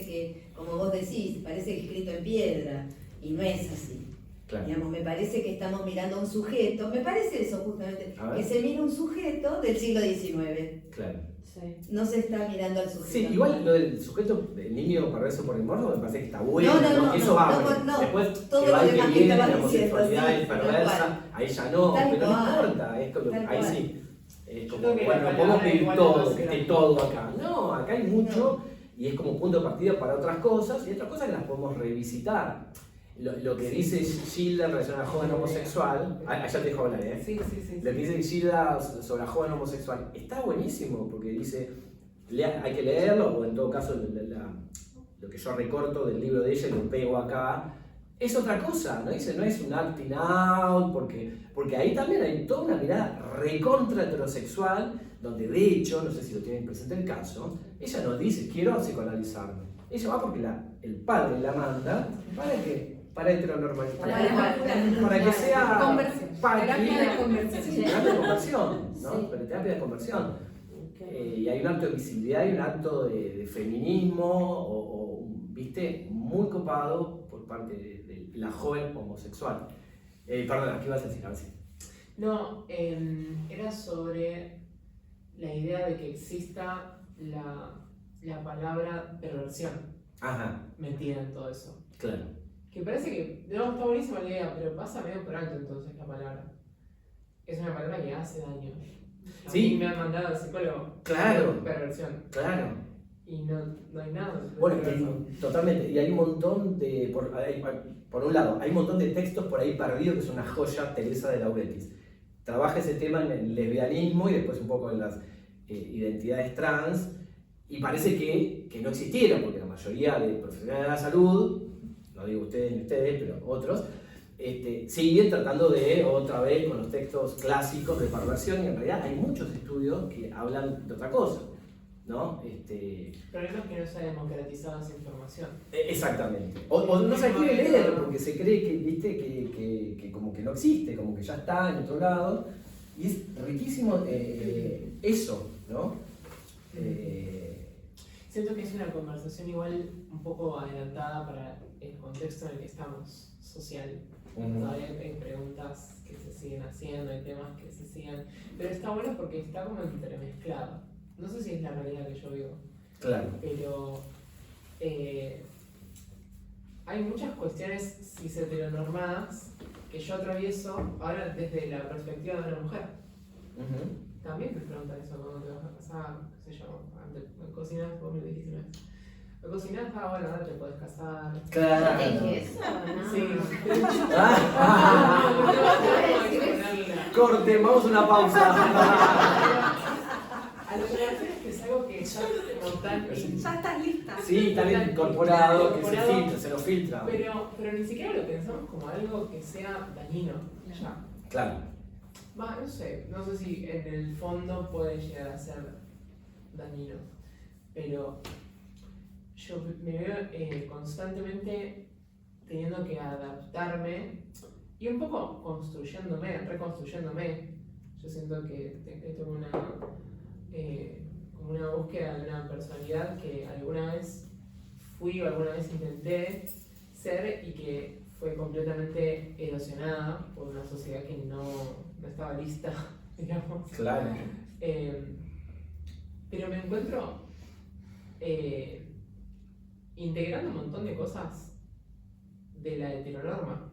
que, como vos decís, parece escrito en piedra, y no es así. Claro. Digamos, me parece que estamos mirando a un sujeto, me parece eso justamente, que se mira un sujeto del siglo XIX. Claro. Sí. No se está mirando al sujeto. Sí, igual lo del sujeto, del niño perverso por el morbo, me parece que está bueno. No, eso va. no, Después, todo que lo va y demás que que viene, estabas la homosexualidad diciendo, es sí, perversa, tal cual. ahí ya no, Tal pero cual. no importa. Tal Ahí cual. sí. Es como, Yo creo que bueno, la podemos palabra pedir igual todo, no que esté será. todo acá. No, acá hay mucho y es como punto de partida para otras cosas y otras cosas que las podemos revisitar. Lo que dice Gilda en relación a la joven homosexual, allá te dejo hablar, ¿eh? Sí. Lo que dice Gilda sobre la joven homosexual está buenísimo porque dice, hay que leerlo, o en todo caso lo que yo recorto del libro de ella y lo pego acá, es otra cosa, ¿no? Dice, no es un acting out, porque ahí también hay toda una mirada recontra heterosexual, donde de hecho, no sé si lo tienen presente el caso, ella no dice, quiero psicoanalizarme. Ella va porque el padre la manda, ¿para qué? Para heteronormalizar. Para que sea Conversión. Terapia de conversión. Sí, terapia de conversión, ¿no? Sí. Pero terapia de conversión. Okay. Y hay un acto de visibilidad y un acto de feminismo, ¿viste? Muy copado por parte de la joven homosexual. Perdón, ¿qué ibas a decir? Ahora sí. No, era sobre la idea de que exista la palabra perversión Ajá, metida en todo eso. claro. que parece que, no, está buenísima la idea, pero pasa medio por alto entonces la palabra. Es una palabra que hace daño. A Sí. mí me han mandado al psicólogo. Claro. Perversión. Claro. Y no hay nada. Bueno, totalmente. Y hay un montón de, por un lado, hay un montón de textos por ahí perdidos que son una joya. Teresa de Lauretis trabaja ese tema en el lesbianismo y después un poco en las identidades trans, y parece que no existieron, porque la mayoría de profesionales de la salud, no digo ustedes ni ustedes, pero otros, siguen tratando de, otra vez, con los textos clásicos de perversión, y en realidad hay muchos estudios que hablan de otra cosa, ¿no? El problema es que no se ha democratizado esa información. Exactamente. O no se quiere leer porque se cree que, ¿viste? Que como que no existe, como que ya está en otro lado. Y es riquísimo eso, ¿no? Siento que es una conversación igual un poco adelantada para el contexto en el que estamos social. Todavía hay preguntas que se siguen haciendo, hay temas que se siguen... Pero está bueno porque está como entremezclado. No sé si es la realidad que yo vivo. Claro. Pero hay muchas cuestiones cis heteronormadas que yo atravieso ahora desde la perspectiva de una mujer. También me preguntan eso, ¿cuándo te vas a casar? ¿Qué sé yo? ¿Me cocinas? Vos me lo dijiste una vez. ¿Me cocinas? Ah, bueno, ahora te podés casar. Claro. ¿Eso? No. Sí. Corte, vamos a una pausa. A lo que me refiero es que es algo que ya Ya estás lista. Sí, está bien incorporado, que se Incorporado. filtra, se lo filtra. pero ni siquiera lo pensamos como algo que sea dañino. Ya. Claro. No sé si en el fondo puede llegar a ser dañino, pero yo me veo constantemente teniendo que adaptarme y un poco reconstruyéndome. Yo siento que tengo como una búsqueda de una personalidad que alguna vez fui o alguna vez intenté ser y que fue completamente erosionada por una sociedad que no estaba lista, digamos. Claro. Pero me encuentro integrando un montón de cosas de la heteronorma.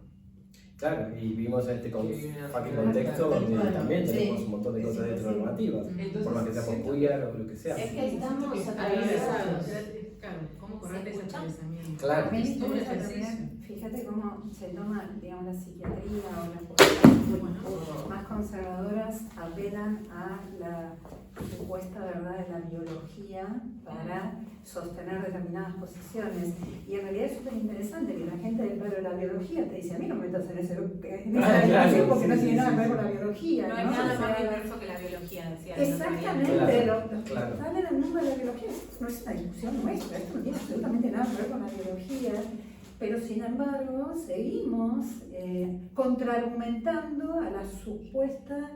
Claro, y vimos en este fucking contexto Tal donde cual. también Sí. tenemos un montón de cosas Sí, sí. heteronormativas, Entonces, por más que seamos siento- queer o lo que sea. Es que estamos Sí, atravesados. Claro, ¿cómo correr ese escucha? atravesamiento? Claro. Me Es todo un interesa ejercicio. también, fíjate cómo se toma, digamos, la psiquiatría o las cuestiones más conservadoras apelan a la supuesta verdad de la biología para sostener determinadas posiciones. Y en realidad es súper interesante que la gente del palo de la biología te dice, a mí no me metas en esa Claro, discusión porque no sí, tiene sí, nada que sí, ver con sí. la biología. No hay ¿no? nada O sea, más diverso que la biología, decía. exactamente, Claro, los que claro. están en el mundo de la biología no es una discusión nuestra, esto no tiene absolutamente nada que ver con la biología, pero sin embargo seguimos contraargumentando a la supuesta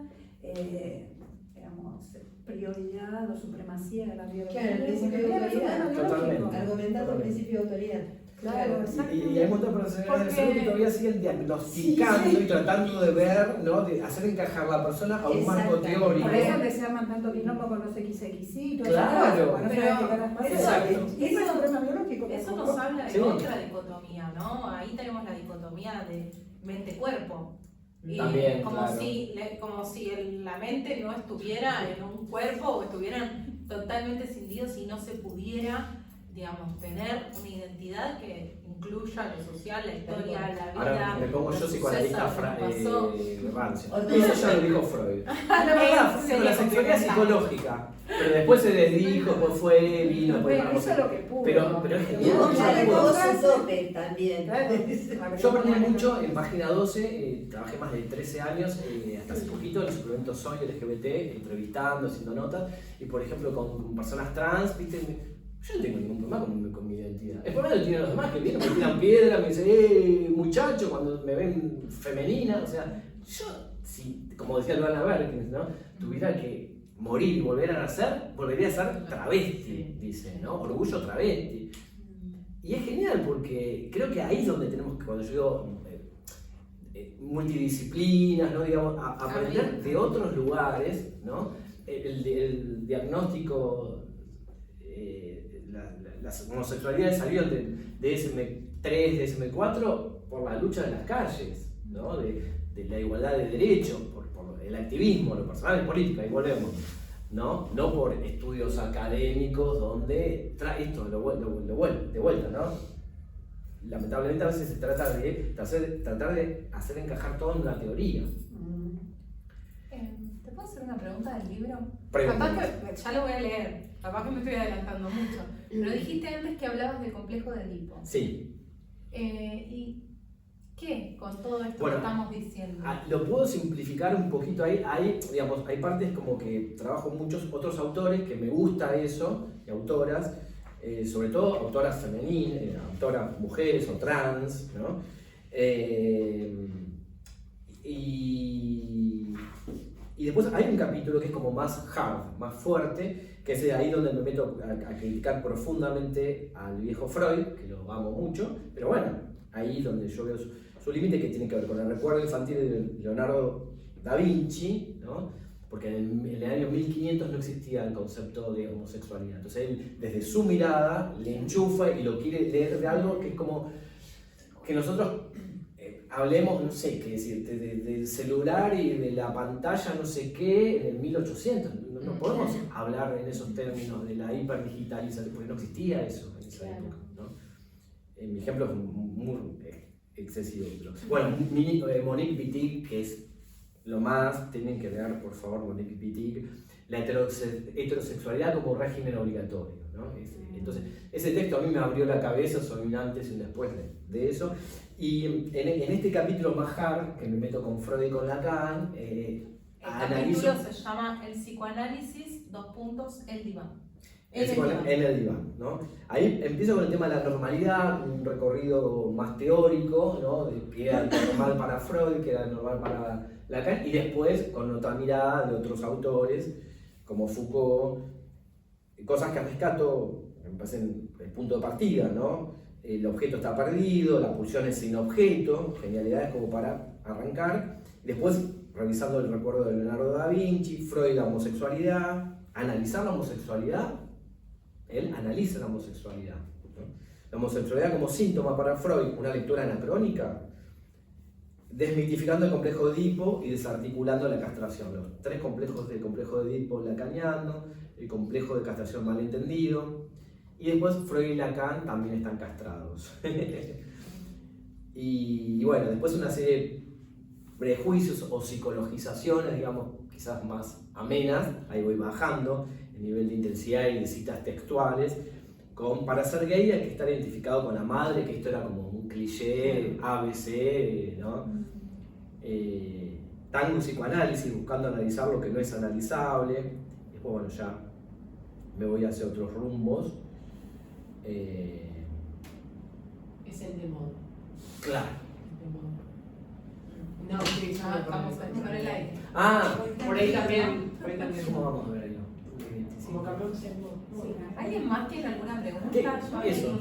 digamos, prioridad o supremacía de la biología. Claro, el principio de Porque es un autoridad. tema biológico. Totalmente. Argumentando el principio de autoridad. Claro, Y hay un montón de profesionales de salud que todavía siguen diagnosticando Sí, sí. y tratando de ver, ¿no? De hacer encajar a la persona a un marco Exactamente. teórico. Por eso que se arman tanto quilombo con los XXitos. Claro. Cuando Pero saben qué caras pasa. Exacto. Y eso es un problema biológico. Eso nos habla de Sí. otra dicotomía, ¿no? Ahí tenemos la dicotomía de mente-cuerpo. Y También, como claro. si la mente no estuviera en un cuerpo o estuvieran totalmente cindidos y no se pudiera, digamos, tener una identidad que incluya lo social, la historia, la vida. Ahora me pongo yo los psicoanalista sucesos que pasó. rancio. Otro- Eso ya lo dijo Freud. La verdad, Sería con la sexualidad complementar. psicológica. Pero después se desdijo, después fue, vino, después Bueno, eso es lo que pudo. Pero es genial. No, Yo claro, puedo- todo su tope también. Yo aprendí mucho en página 12, trabajé más de 13 años, hasta hace poquito en el suplemento Soy LGBT, entrevistando, haciendo notas, y por ejemplo con personas trans, ¿viste? Yo no tengo ningún problema con mi identidad. El problema lo tienen los demás que vienen, me tiran piedra, me dicen, muchacho, cuando me ven femenina, o sea, yo, si, como decía Luana Berkins, ¿no? Tuviera que morir y volver a nacer, volvería a ser travesti, dice, ¿no? Orgullo travesti. Y es genial porque creo que ahí es donde tenemos que, cuando yo digo multidisciplinas, ¿no? Digamos, aprender de otros lugares, ¿no? El diagnóstico, las homosexualidades salieron de ese 3, DSM-4 por la lucha de las calles, ¿no? de la igualdad de derechos, por el activismo, lo personal en política, ahí volvemos, ¿no? No por estudios académicos donde esto de vuelta, ¿no? Lamentablemente a veces se trata de tratar de hacer encajar todo en una teoría. ¿Te puedo hacer una pregunta del libro? Pregunta. Capaz que ya lo voy a leer, capaz que me estoy adelantando mucho. Pero dijiste antes que hablabas del complejo de Edipo. Sí. ¿Y qué con todo esto Bueno, que estamos diciendo? Lo puedo simplificar un poquito ahí. Hay partes como que trabajo muchos otros autores que me gusta eso, y autoras, sobre todo autoras femeninas, autoras mujeres o trans, ¿no? Y después hay un capítulo que es como más hard, más fuerte, que es ahí donde me meto a criticar profundamente al viejo Freud, que lo amo mucho, pero bueno, ahí donde yo veo su límite, que tiene que ver con el recuerdo infantil de Leonardo da Vinci, ¿no? Porque en el año 1500 no existía el concepto de homosexualidad. Entonces él, desde su mirada, le enchufa y lo quiere leer de algo que es como que nosotros hablemos, no sé qué decir, del celular y de la pantalla no sé qué en el 1800. No podemos hablar en esos términos de la hiperdigitalización, porque no existía eso en esa época, ¿no? Mi ejemplo es muy excesivo. Pero, bueno, Monique Wittig, que es lo más, tienen que leer por favor Monique Wittig, la heterosexualidad como régimen obligatorio, ¿no? Entonces, ese texto a mí me abrió la cabeza, soy un antes y un después de eso. Y en este capítulo más hard, que me meto con Freud y con Lacan, El analizo... capítulo se llama El psicoanálisis, el diván. En el diván, ¿no? Ahí empiezo con el tema de la normalidad, un recorrido más teórico, ¿no? De qué era normal para Freud, qué era normal para Lacan, y después con otra mirada de otros autores, como Foucault, cosas que rescato, me parecen el punto de partida, ¿no? El objeto está perdido, la pulsión es sin objeto, genialidades como para arrancar. Después, revisando el recuerdo de Leonardo da Vinci, Freud, la homosexualidad, analizar la homosexualidad. Él analiza la homosexualidad, ¿no? La homosexualidad como síntoma para Freud, una lectura anacrónica, desmitificando el complejo de Edipo y desarticulando la castración. Los 3 complejos del complejo de Edipo lacaniano, el complejo de castración malentendido, y después Freud y Lacan también están castrados. y bueno, después una serie de prejuicios o psicologizaciones, digamos, quizás más amenas, ahí voy bajando el nivel de intensidad y de citas textuales, para ser gay hay que estar identificado con la madre, que esto era como un cliché ABC, ¿no? Tango psicoanálisis, buscando analizar lo que no es analizable. Después, bueno, ya me voy hacia otros rumbos. Es el de moda. Claro. No, sí, Vamos a por el aire. por ahí también. ¿Cómo vamos a ver ahí? Como cambiamos el modo. ¿Alguien más tiene alguna pregunta? ¿Qué? Yo Eso.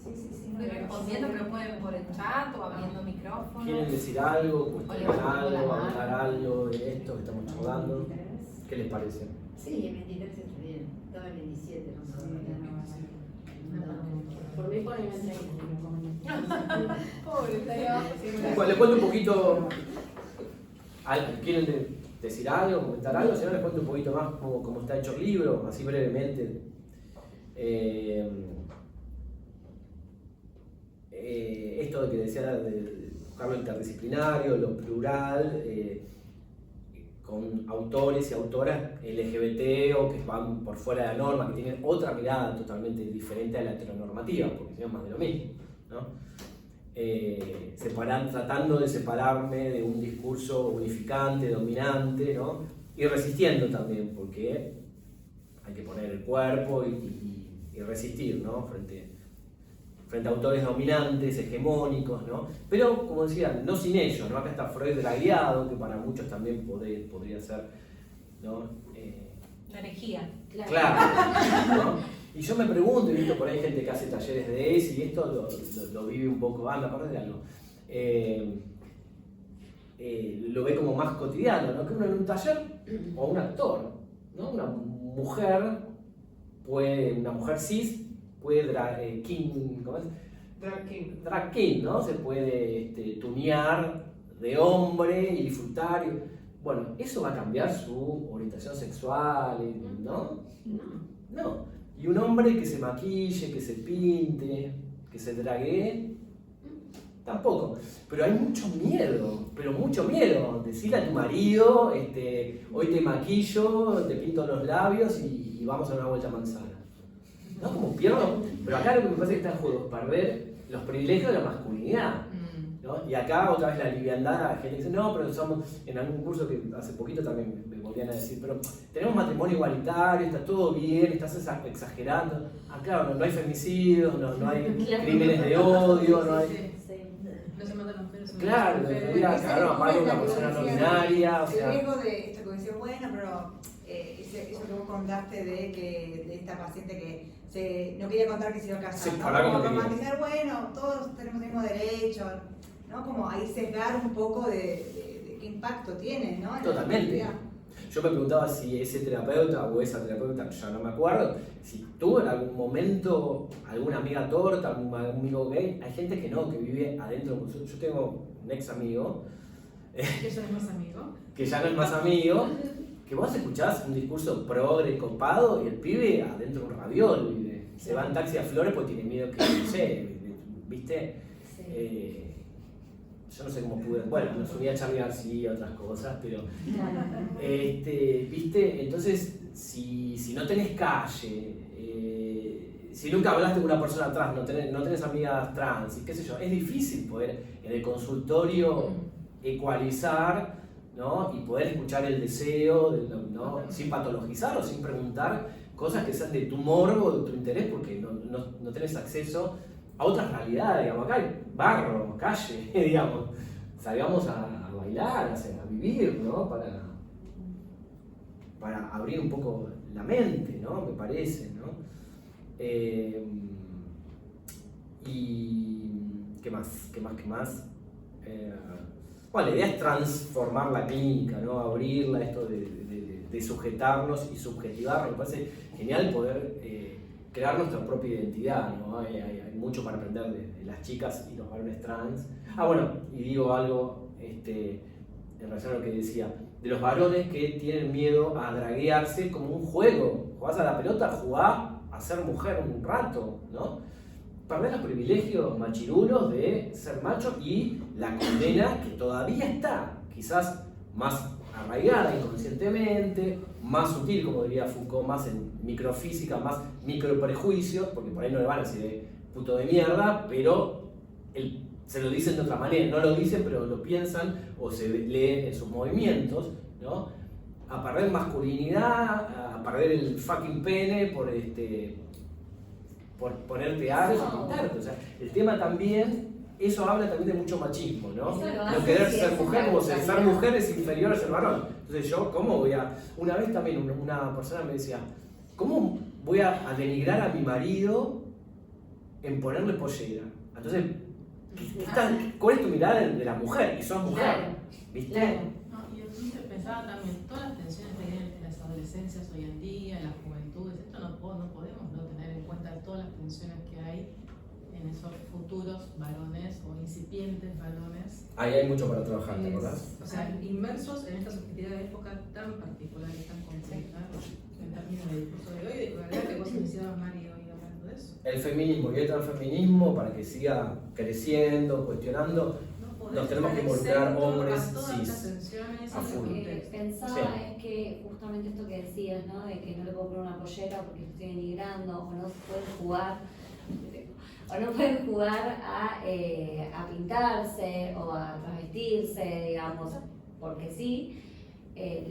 estoy respondiendo, pero pueden por el chat o abriendo micrófono. ¿Quieren decir algo, cuestionar levantando la algo, mano. hablar algo de esto que estamos charlando? ¿Qué les parece? Sí, el 23 está bien. Estaba el 27, no sé. Por mí por ahí me entrego. Pobre, está ahí abajo. Bueno, les cuento un poquito. ¿Quieren decir algo, comentar algo? Si no, les cuento un poquito más cómo está hecho el libro, así brevemente. Esto de que decía de buscar lo interdisciplinario, lo plural, con autores y autoras LGBT o que van por fuera de la norma, que tienen otra mirada totalmente diferente a la heteronormativa, porque si no es más de lo mismo, ¿no? Tratando de separarme de un discurso unificante, dominante, ¿no? Y resistiendo también, porque hay que poner el cuerpo y resistir, ¿no? Frente a autores dominantes, hegemónicos, ¿no? Pero, como decía, no sin ellos, ¿no? Acá está Freud dragueado, que para muchos también podría ser, ¿no? La herejía. Claro, ¿no? Y yo me pregunto, he visto por ahí gente que hace talleres de eso y esto lo vive un poco, me acordé de algo. Lo ve como más cotidiano, ¿no? Que uno en un taller, o un actor, ¿no? Una mujer cis puede drag king, ¿no? Se puede tunear de hombre y disfrutar. Bueno, ¿eso va a cambiar su orientación sexual? ¿No? No. Y un hombre que se maquille, que se pinte, que se draguee, tampoco. Pero hay mucho miedo, pero mucho miedo. Decirle a tu marido, hoy te maquillo, te pinto los labios y vamos a dar una vuelta a manzana. ¿No? Como pierdo. Pero acá lo que me parece que está en juego es perder los privilegios de la masculinidad. ¿No? Y acá otra vez la liviandad, la gente dice, no, pero somos, en algún curso que hace poquito también me volvían a decir, pero tenemos matrimonio igualitario, está todo bien, estás exagerando. Claro, no hay femicidios, no hay crímenes de odio, no hay... No se matan los perros. Claro, claro, aparte de una persona no binaria, o sea... El riesgo de esto que decía, bueno, pero eso que vos contaste de esta paciente que no quería contar que se iba a casar, Sí, ¿no? hablar como Como quería. romantizar, bueno, todos tenemos el mismo derecho, ¿no? Como ahí sesgar un poco de qué impacto tiene, ¿no? En la Totalmente. comunidad. Yo me preguntaba si ese terapeuta o esa terapeuta, ya no me acuerdo, si tuvo en algún momento alguna amiga torta, algún amigo gay. Hay gente que no, que vive adentro. Yo tengo un ex amigo, ¿Eso es más amigo? que ya no es más amigo, que vos escuchás un discurso progre, copado, y el pibe adentro de un raviol, vive. Se va en taxi a Flores porque tiene miedo que, no sé, ¿viste? Yo no sé cómo pude, bueno, nos unía a Charly García, otras cosas, pero, ¿viste? Entonces, si no tenés calle, si nunca hablaste con una persona trans, no tenés amigas trans, y qué sé yo, es difícil poder en el consultorio ecualizar, ¿no? Y poder escuchar el deseo, ¿no? Sin patologizar o sin preguntar cosas que sean de tu morbo o de tu interés, porque no tenés acceso a otras realidades, digamos. Acá hay barro, calle, digamos. Salgamos a bailar, a vivir, ¿no? Para abrir un poco la mente, ¿no? Me parece, ¿no? Y ¿qué más? Bueno, la idea es transformar la clínica, ¿no? Abrirla, esto de sujetarnos y subjetivarnos. Me parece genial poder crear nuestra propia identidad, ¿no? Hay mucho para aprender de las chicas y los varones trans. Bueno, y digo algo en relación a lo que decía, de los varones que tienen miedo a draguearse como un juego. Jugás a la pelota, jugá a ser mujer un rato, ¿no? Perder los privilegios machirulos de ser macho y la condena que todavía está, quizás más arraigada inconscientemente, más sutil, como diría Foucault, más en microfísica, más microprejuicios, porque por ahí no le van a decir puto de mierda, pero se lo dicen de otra manera, no lo dicen, pero lo piensan o se lee en sus movimientos, ¿no? A perder masculinidad, a perder el fucking pene por ponerte algo, pintarte. O sea, el tema también, eso habla también de mucho machismo, ¿no? No querer ser mujer, como si ser mujer es inferior a ser varón. Entonces yo, ¿cómo voy a...? Una vez también una persona me decía, ¿cómo voy a denigrar a mi marido en ponerle pollera? Entonces, ¿cuál es tu mirada de la mujer? Y sos mujer, ¿viste? No, y yo pensaba también, todas las tensiones que hay en las adolescencias hoy en día, en las juventudes, esto no podemos no tener en cuenta todas las tensiones que hay en esos futuros varones o incipientes varones. Ahí hay mucho para trabajar, ¿te acordás? O sea, inmersos en esta subjetividad de época tan particular y tan compleja, en términos del discurso de hoy, de la verdad que vos iniciabas, Mari, hoy hablando de eso. El feminismo y el transfeminismo, para que siga creciendo, cuestionando, nos tenemos que involucrar hombres cis a full. Lo que pensaba Sí. es que justamente esto que decías, ¿no? De que no le puedo poner una pollera porque estoy denigrando, o no pueden jugar a pintarse o a travestirse, digamos, porque sí.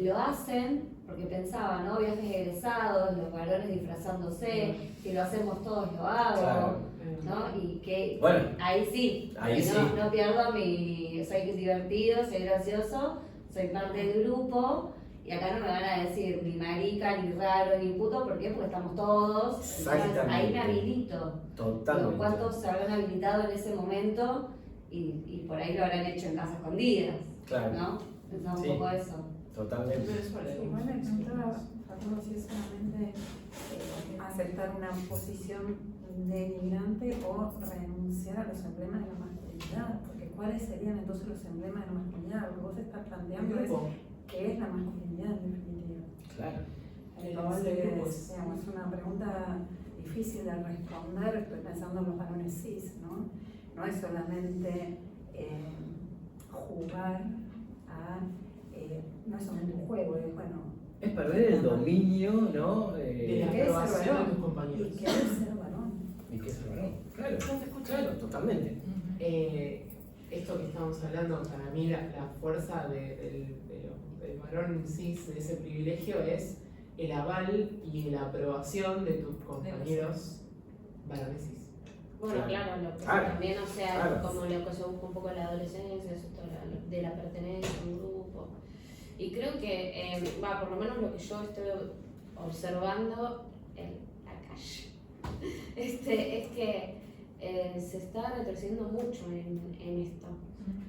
Lo hacen porque pensaba, ¿no? Viajes egresados, los varones disfrazándose, si lo hacemos todos lo hago, Claro. ¿no? Y que Bueno, ahí sí, ahí sí. no pierdo soy divertido, soy gracioso, soy parte del grupo, y acá no me van a decir ni marica, ni raro, ni puto, ¿por qué? Porque estamos todos, entonces Exactamente. ahí me habilito. Totalmente. Digo, ¿cuántos se habrán habilitado en ese momento? Y por ahí lo habrán hecho en casas escondidas, Claro. ¿no? Pensaba un Sí. poco eso. Totalmente. Igual entra, Facundo, si es solamente aceptar una posición denigrante o renunciar a los emblemas de la masculinidad, porque ¿cuáles serían entonces los emblemas de la masculinidad? Lo que vos estás planteando es qué es la masculinidad en definitiva. Claro. Entonces, digamos, es una pregunta difícil de responder, estoy pensando en los varones cis, ¿no? No es solamente jugar a, no es solamente un juego, es bueno. Es perder el dominio, ¿no? De la ¿Qué es ser aprobación de varón? tus compañeros. ¿Y qué es ser varón? ¿Y qué es el varón? Claro, claro, totalmente. Esto que estamos hablando, para mí la fuerza del varón cis, de ese privilegio, es el aval y la aprobación de tus compañeros varones cis. Bueno, claro, lo que también, o sea, como lo que se busca un poco en la adolescencia, es esto de la pertenencia a un grupo. Y creo que, por lo menos lo que yo estoy observando en la calle, es que se está retrocediendo mucho en esto,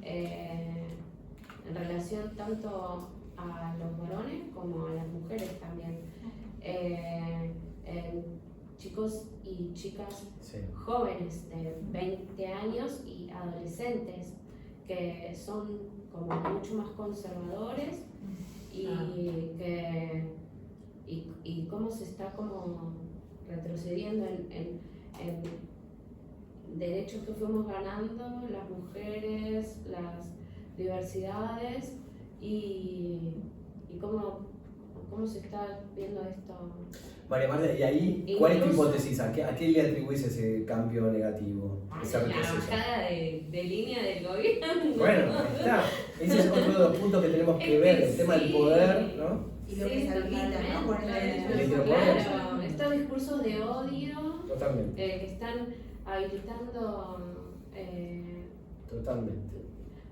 en relación tanto a los varones como a las mujeres también. Chicos y chicas jóvenes de 20 años y adolescentes que son como mucho más conservadores y cómo se está como retrocediendo en derechos que fuimos ganando las mujeres, las diversidades y cómo se está viendo esto. María Marta, y ahí, ¿cuál es tu hipótesis? ¿A qué le atribuís ese cambio negativo? Ese La retroceso? bajada de línea del gobierno. Bueno, ahí está. Ese es otro de los puntos que tenemos que ver, el tema del poder, ¿no? Y lo que se habilita, ¿no? Por Claro, estos discursos de odio Totalmente. que están habilitando. Totalmente.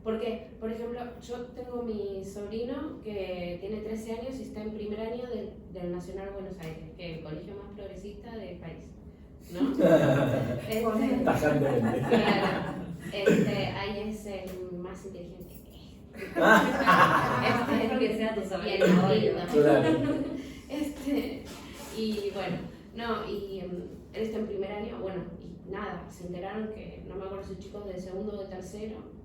Porque, por ejemplo, yo tengo mi sobrino que tiene 13 años y está en primer año del Nacional Buenos Aires, que es el colegio más progresista del país, ¿no? Tajantemente. Claro, ahí es el más inteligente. Que sea tu sobrino. Y el lindo. Claro. Y bueno, no, y él está en primer año, bueno, y nada, se enteraron que, no me acuerdo si chicos de segundo o de tercero,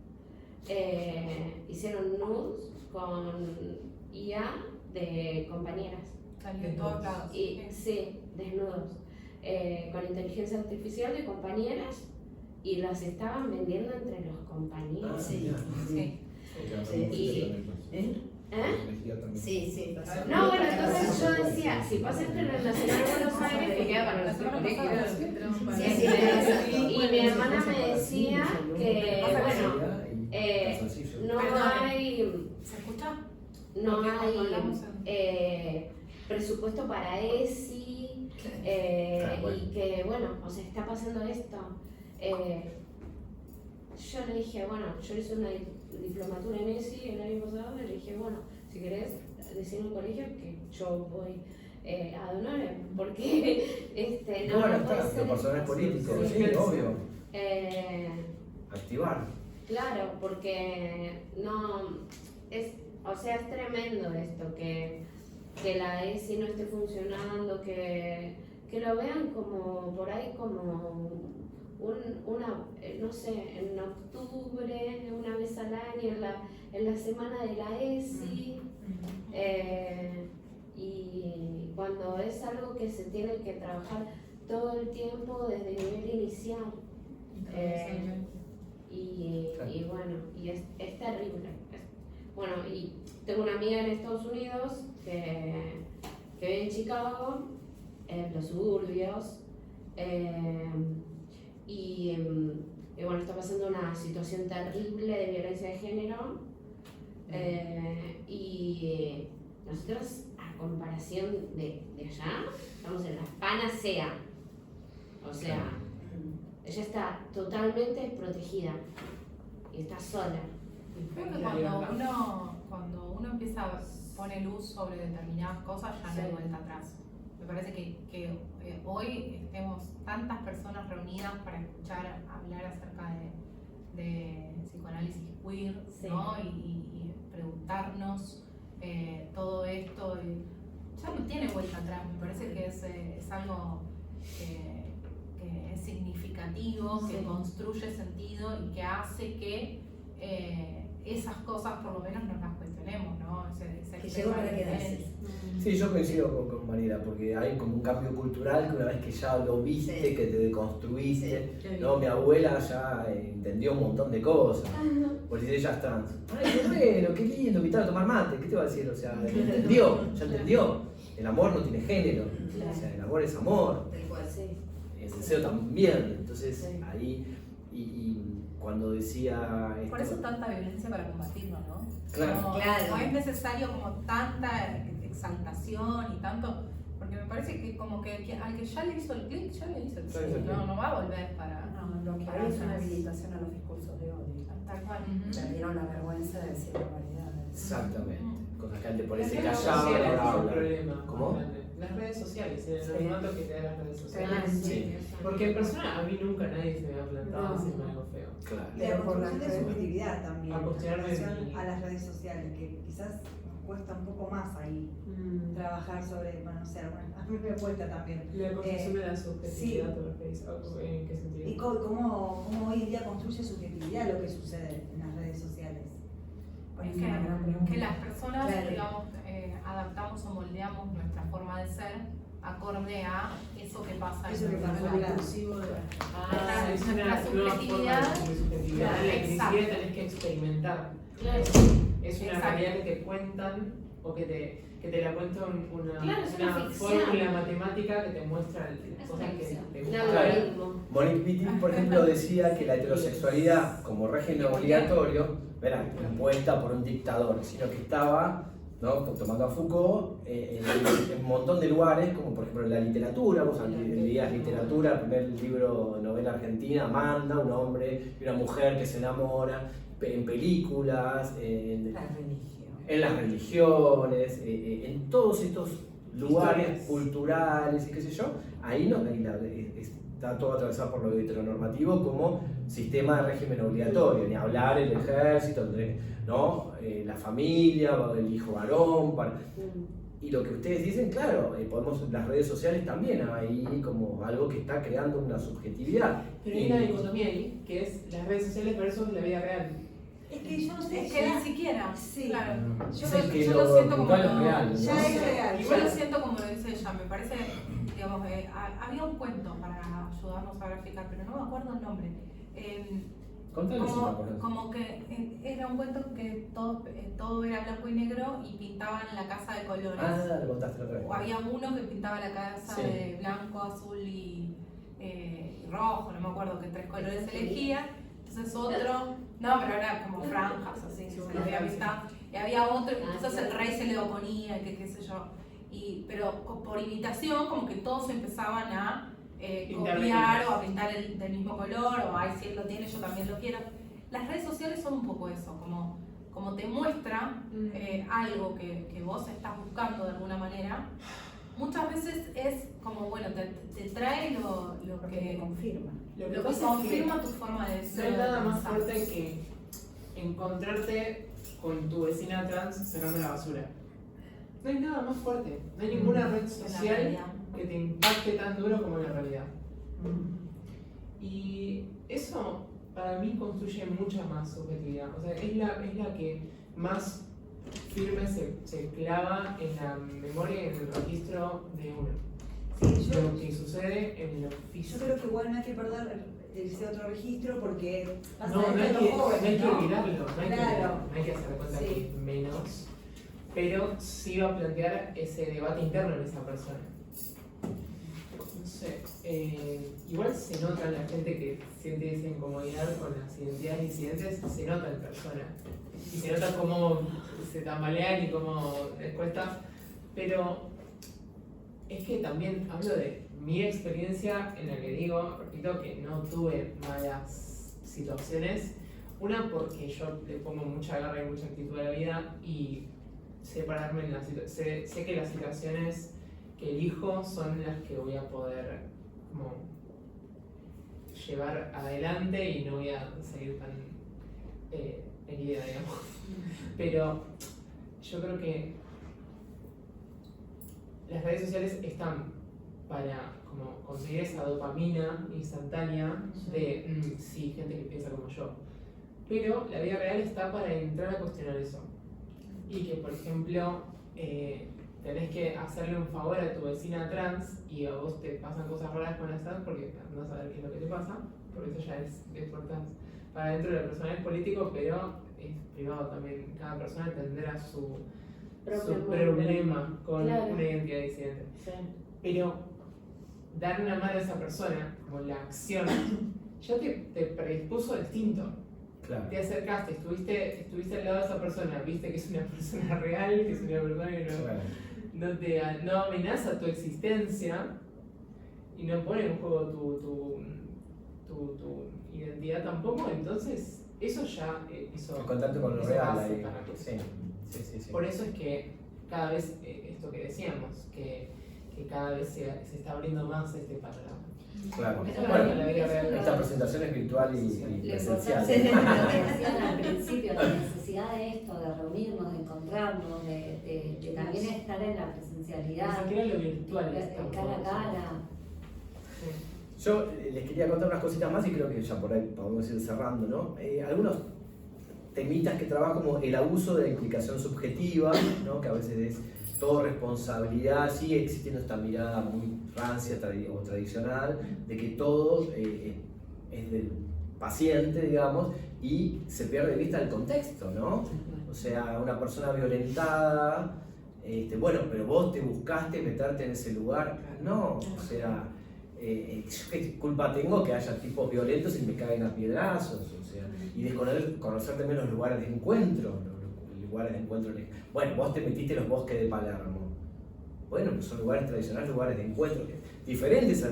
hicieron nudes con IA de compañeras. Salió en todos lados. Y, sí, desnudos. Con inteligencia artificial de compañeras y las estaban vendiendo entre los compañeros. Sí. Sí. Sí, pasó. No, bueno, entonces yo decía, si pasa esto en el Nacional de Buenos Aires, que queda para nuestro colegio. Y mi hermana me decía que, bueno, no hay, ¿Se escucha? no hay presupuesto para ESI y que, bueno, o sea, está pasando esto. Yo le dije, bueno, yo hice una diplomatura en ESI el año pasado y le dije, bueno, si querés decir en un colegio que yo voy a donar, porque no, Bueno, no puede está, ser los personajes esto. políticos, sí, obvio. Activar. Claro, porque no es, o sea, es tremendo esto que la ESI no esté funcionando, que lo vean como por ahí como no sé, en octubre, una vez al año, en la semana de la ESI, y cuando es algo que se tiene que trabajar todo el tiempo desde el nivel inicial. Y bueno, y es terrible. Bueno, y tengo una amiga en Estados Unidos que vive en Chicago, en los suburbios, y bueno, está pasando una situación terrible de violencia de género, y nosotros, a comparación de allá, estamos en la panacea. O sea, ella está totalmente desprotegida y está sola. Creo que cuando uno empieza a poner luz sobre determinadas cosas, ya no hay vuelta atrás. Me parece que hoy estemos tantas personas reunidas para escuchar hablar acerca de psicoanálisis queer, ¿no? Y preguntarnos todo esto, ya no tiene vuelta atrás. Me parece que es algo que es significativo, que construye sentido y que hace que esas cosas por lo menos nos las cuestionemos, ¿no? Que llegó para quedarse. Sí, yo coincido con Mariela, porque hay como un cambio cultural que una vez que ya lo viste, Sí. que te deconstruiste, Sí. ¿no? Mi abuela ya entendió un montón de cosas. Por si ella es trans. Ay, qué bueno, qué lindo, invitar a tomar mate, ¿qué te va a decir? O sea, ya entendió. El amor no tiene género, o sea, el amor es amor. Tal cual, sí. El deseo también, entonces Sí. ahí, y cuando decía esto, Por eso tanta violencia para combatirlo, ¿no? Claro. No, Claro. no es necesario como tanta exaltación y tanto, porque me parece que como que al que ya le hizo el clic, ya le hizo el Ya le hizo el clic, clic. no va a volver para... No, lo que hay es una habilitación a los discursos de odio. Tal cual. Perdieron la vergüenza de decir barbaridades. exactamente, cosas que antes por ese Las redes callado sociales ahora es un hablan. problema. ¿Cómo? más grande. Las redes sociales, el Sí. anonimato que te dan las redes sociales. Sí. Porque en persona a mí nunca nadie se me ha plantado No. a decirme algo feo. Claro. Y la construcción de subjetividad también, A en cuestionarme relación mi- a las redes sociales, que quizás nos cuesta un poco más ahí trabajar sobre, bueno, no sé, a mí me cuesta también. La construcción de la sí. subjetividad, ¿te referís? ¿En qué sentido? Y cómo hoy en día construye subjetividad lo que sucede en las redes sociales. Es una gran pregunta. que las personas, Claro. digamos, adaptamos o moldeamos nuestra forma de ser acorde a eso que pasa Eso que en pasa, nuestra claro. Inclusivo de Ah, es una nuestra nueva forma subjetividad. de consumir subjetividad. Claro, La que ni exacto. siquiera tenés que experimentar. Claro. Es una Exacto. realidad que te cuentan o que te la cuenta una, Claro, es una una ficción. fórmula matemática que te muestra Es cosas una que ficción. te Un gustan. algoritmo. Monique Wittig, por ejemplo, decía que la heterosexualidad como régimen obligatorio no era impuesta por un dictador, sino que estaba, ¿no? Tomando a Foucault, en un montón de lugares, como por ejemplo en la literatura. Vos leías literatura, el primer libro, novela argentina, Amanda, un hombre y una mujer que se enamora, en películas, La religión. en las religiones, en todos estos lugares Historias. culturales y qué sé yo, ahí no, está todo atravesado por lo heteronormativo como sistema de régimen obligatorio, ni hablar el ejército, ¿no? La familia, el hijo varón, y lo que ustedes dicen, claro, las redes sociales también hay como algo que está creando una subjetividad. Pero hay una dicotomía ahí, que es las redes sociales versus la vida real. Es que yo no sé, Es que ya- ni siquiera, Sí. claro. Es Yo, el que yo lo lo siento como virtual es real, ¿no? ya es real. Igual ya- lo siento como lo dice ella, me parece, digamos, había un cuento para ayudarnos a graficar, pero no me acuerdo el nombre. Contale si me acuerdo. Como que era un cuento que todo era blanco y negro y pintaban la casa de colores. Ah, lo contaste la otra vez. O había uno que pintaba la casa Sí. de blanco, azul y rojo, no me acuerdo qué tres colores elegía. Entonces otro, no, pero era como franjas así, se lo había pintado. Y había otro, entonces el rey se le oponía, que qué sé yo. Pero por imitación, como que todos empezaban a Pintar copiar de o a pintar del mismo color, o ay, si él lo tiene, yo también lo quiero. Las redes sociales son un poco eso, como te muestra algo que vos estás buscando de alguna manera. Muchas veces es como, bueno, te trae lo Porque te que confirma. Lo que lo que pasa es que confirma tu forma de no ser. hay nada de más pensar. fuerte que encontrarte con tu vecina trans sacando la basura. No hay nada más fuerte. No hay ninguna red En la social realidad. que te impacte tan duro como la realidad. Y eso para mí construye mucha más subjetividad. O sea, es la que más firme se clava en la memoria y en el registro de uno. Sí, yo, Lo que sucede en lo yo físico. creo que igual no hay que perder ese otro registro porque pasa No de hay los que jóvenes, ¿no? olvidarlo, no hay que Claro. olvidarlo, no hay que hacer cuenta Sí. que es menos, pero sí va a plantear ese debate interno en esa persona. No sé, igual se nota en la gente que siente esa incomodidad con las identidades disidentes, se nota en persona. Y se nota cómo se tambalean y cómo les cuesta, pero es que también hablo de mi experiencia en la que digo, repito, que no tuve malas situaciones. Una, porque yo le pongo mucha garra y mucha actitud a la vida y sé pararme en las situaciones. Sé que las situaciones que elijo son las que voy a poder como llevar adelante y no voy a seguir tan herida, digamos. Pero yo creo que las redes sociales están para como conseguir esa dopamina instantánea de sí, gente que piensa como yo. Pero la vida real está para entrar a cuestionar eso. Y que, por ejemplo, tenés que hacerle un favor a tu vecina trans y a vos te pasan cosas raras con esa porque andás a ver qué es lo que te pasa, porque eso ya es de puertas para dentro de la persona, es político, pero es privado también. Cada persona tendrá su problema con una identidad disidente. Sí. Pero dar una mano a esa persona, como la acción, ya te predispuso distinto. Claro. Te acercaste, estuviste al lado de esa persona, viste que es una persona real, que es una persona que no amenaza tu existencia y no pone en juego tu identidad tampoco, entonces eso ya hizo... El contacto con lo hizo real base ahí. para que- Sí. Por eso es que cada vez, esto que decíamos, que cada vez se está abriendo más este panorama. Claro. Porque Bueno, la vida real. esta presentación es virtual y Lo presencial. importante es lo que decían al principio, la necesidad de esto, de reunirnos, de encontrarnos, de también estar en la presencialidad, Ni siquiera lo virtual de es tan cara a fuerte. cara. Sí. Yo les quería contar unas cositas más y creo que ya por ahí podemos ir cerrando, ¿no? Algunos temitas que trabajan como el abuso de la implicación subjetiva, ¿no? Que a veces es todo responsabilidad, sigue existiendo esta mirada muy rancia o tradicional de que todo es del paciente, digamos, y se pierde de vista el contexto, ¿no? O sea, una persona violentada, bueno, pero vos te buscaste meterte en ese lugar, no, o sea, ¿qué culpa tengo que haya tipos violentos y me caen a piedrazos? O sea, y conocer también los lugares de encuentro, los lugares de encuentro. Bueno, vos te metiste en los bosques de Palermo. Bueno, pues son lugares tradicionales, lugares de encuentro, diferentes a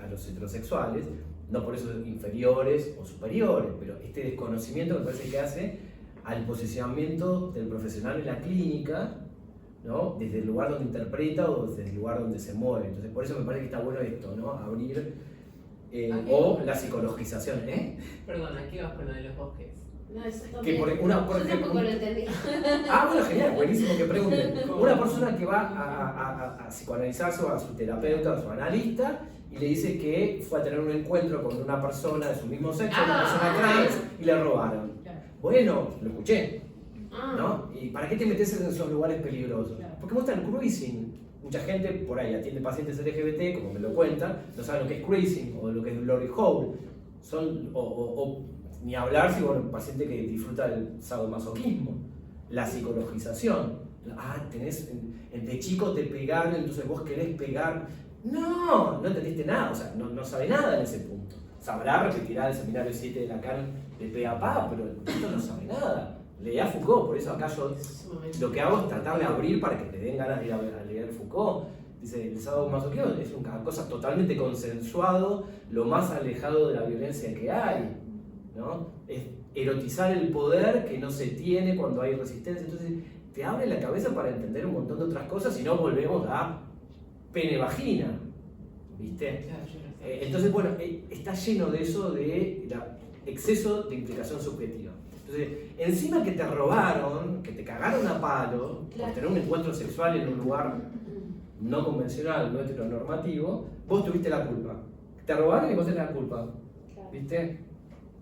los heterosexuales, no por eso inferiores o superiores, pero este desconocimiento me parece que hace al posicionamiento del profesional en la clínica, ¿no? Desde el lugar donde interpreta o desde el lugar donde se mueve. Entonces, por eso me parece que está bueno esto, ¿no? Abrir o la psicologización, Perdón, ¿a qué vas con lo de los bosques? No, eso Que también. por Yo ejemplo, tampoco lo entendí. bueno, genial, buenísimo que pregunten. Una persona que va a psicoanalizarse o a su terapeuta o a su analista y le dice que fue a tener un encuentro con una persona de su mismo sexo, una persona trans, y le robaron. Bueno, lo escuché, ¿no? ¿Y para qué te metes en esos lugares peligrosos? Porque vos estás en cruising. Mucha gente por ahí atiende pacientes LGBT, como me lo cuentan, no saben lo que es cruising o lo que es glory hole. Ni hablar si un paciente que disfruta del sadomasoquismo, la psicologización. De chico te pegaron, entonces vos querés pegar. No entendiste nada, o sea, no sabe nada en ese punto. Sabrá repetirá el seminario 7 de Lacan de pe a pa, pero el punto no sabe nada. Leía Foucault, por eso acá yo lo que hago es tratar de abrir para que te den ganas de ir a leer Foucault. Dice, el sadomasoquismo es una cosa totalmente consensuado, lo más alejado de la violencia que hay, ¿no? Es erotizar el poder que no se tiene cuando hay resistencia. Entonces te abre la cabeza para entender un montón de otras cosas y no volvemos a pene-vagina, ¿viste? Entonces, bueno, está lleno de eso, de exceso de implicación subjetiva. Entonces, encima que te robaron, que te cagaron a palo por tener un encuentro sexual en un lugar no convencional, no heteronormativo, vos tuviste la culpa. Te robaron y vos tenés la culpa, ¿viste?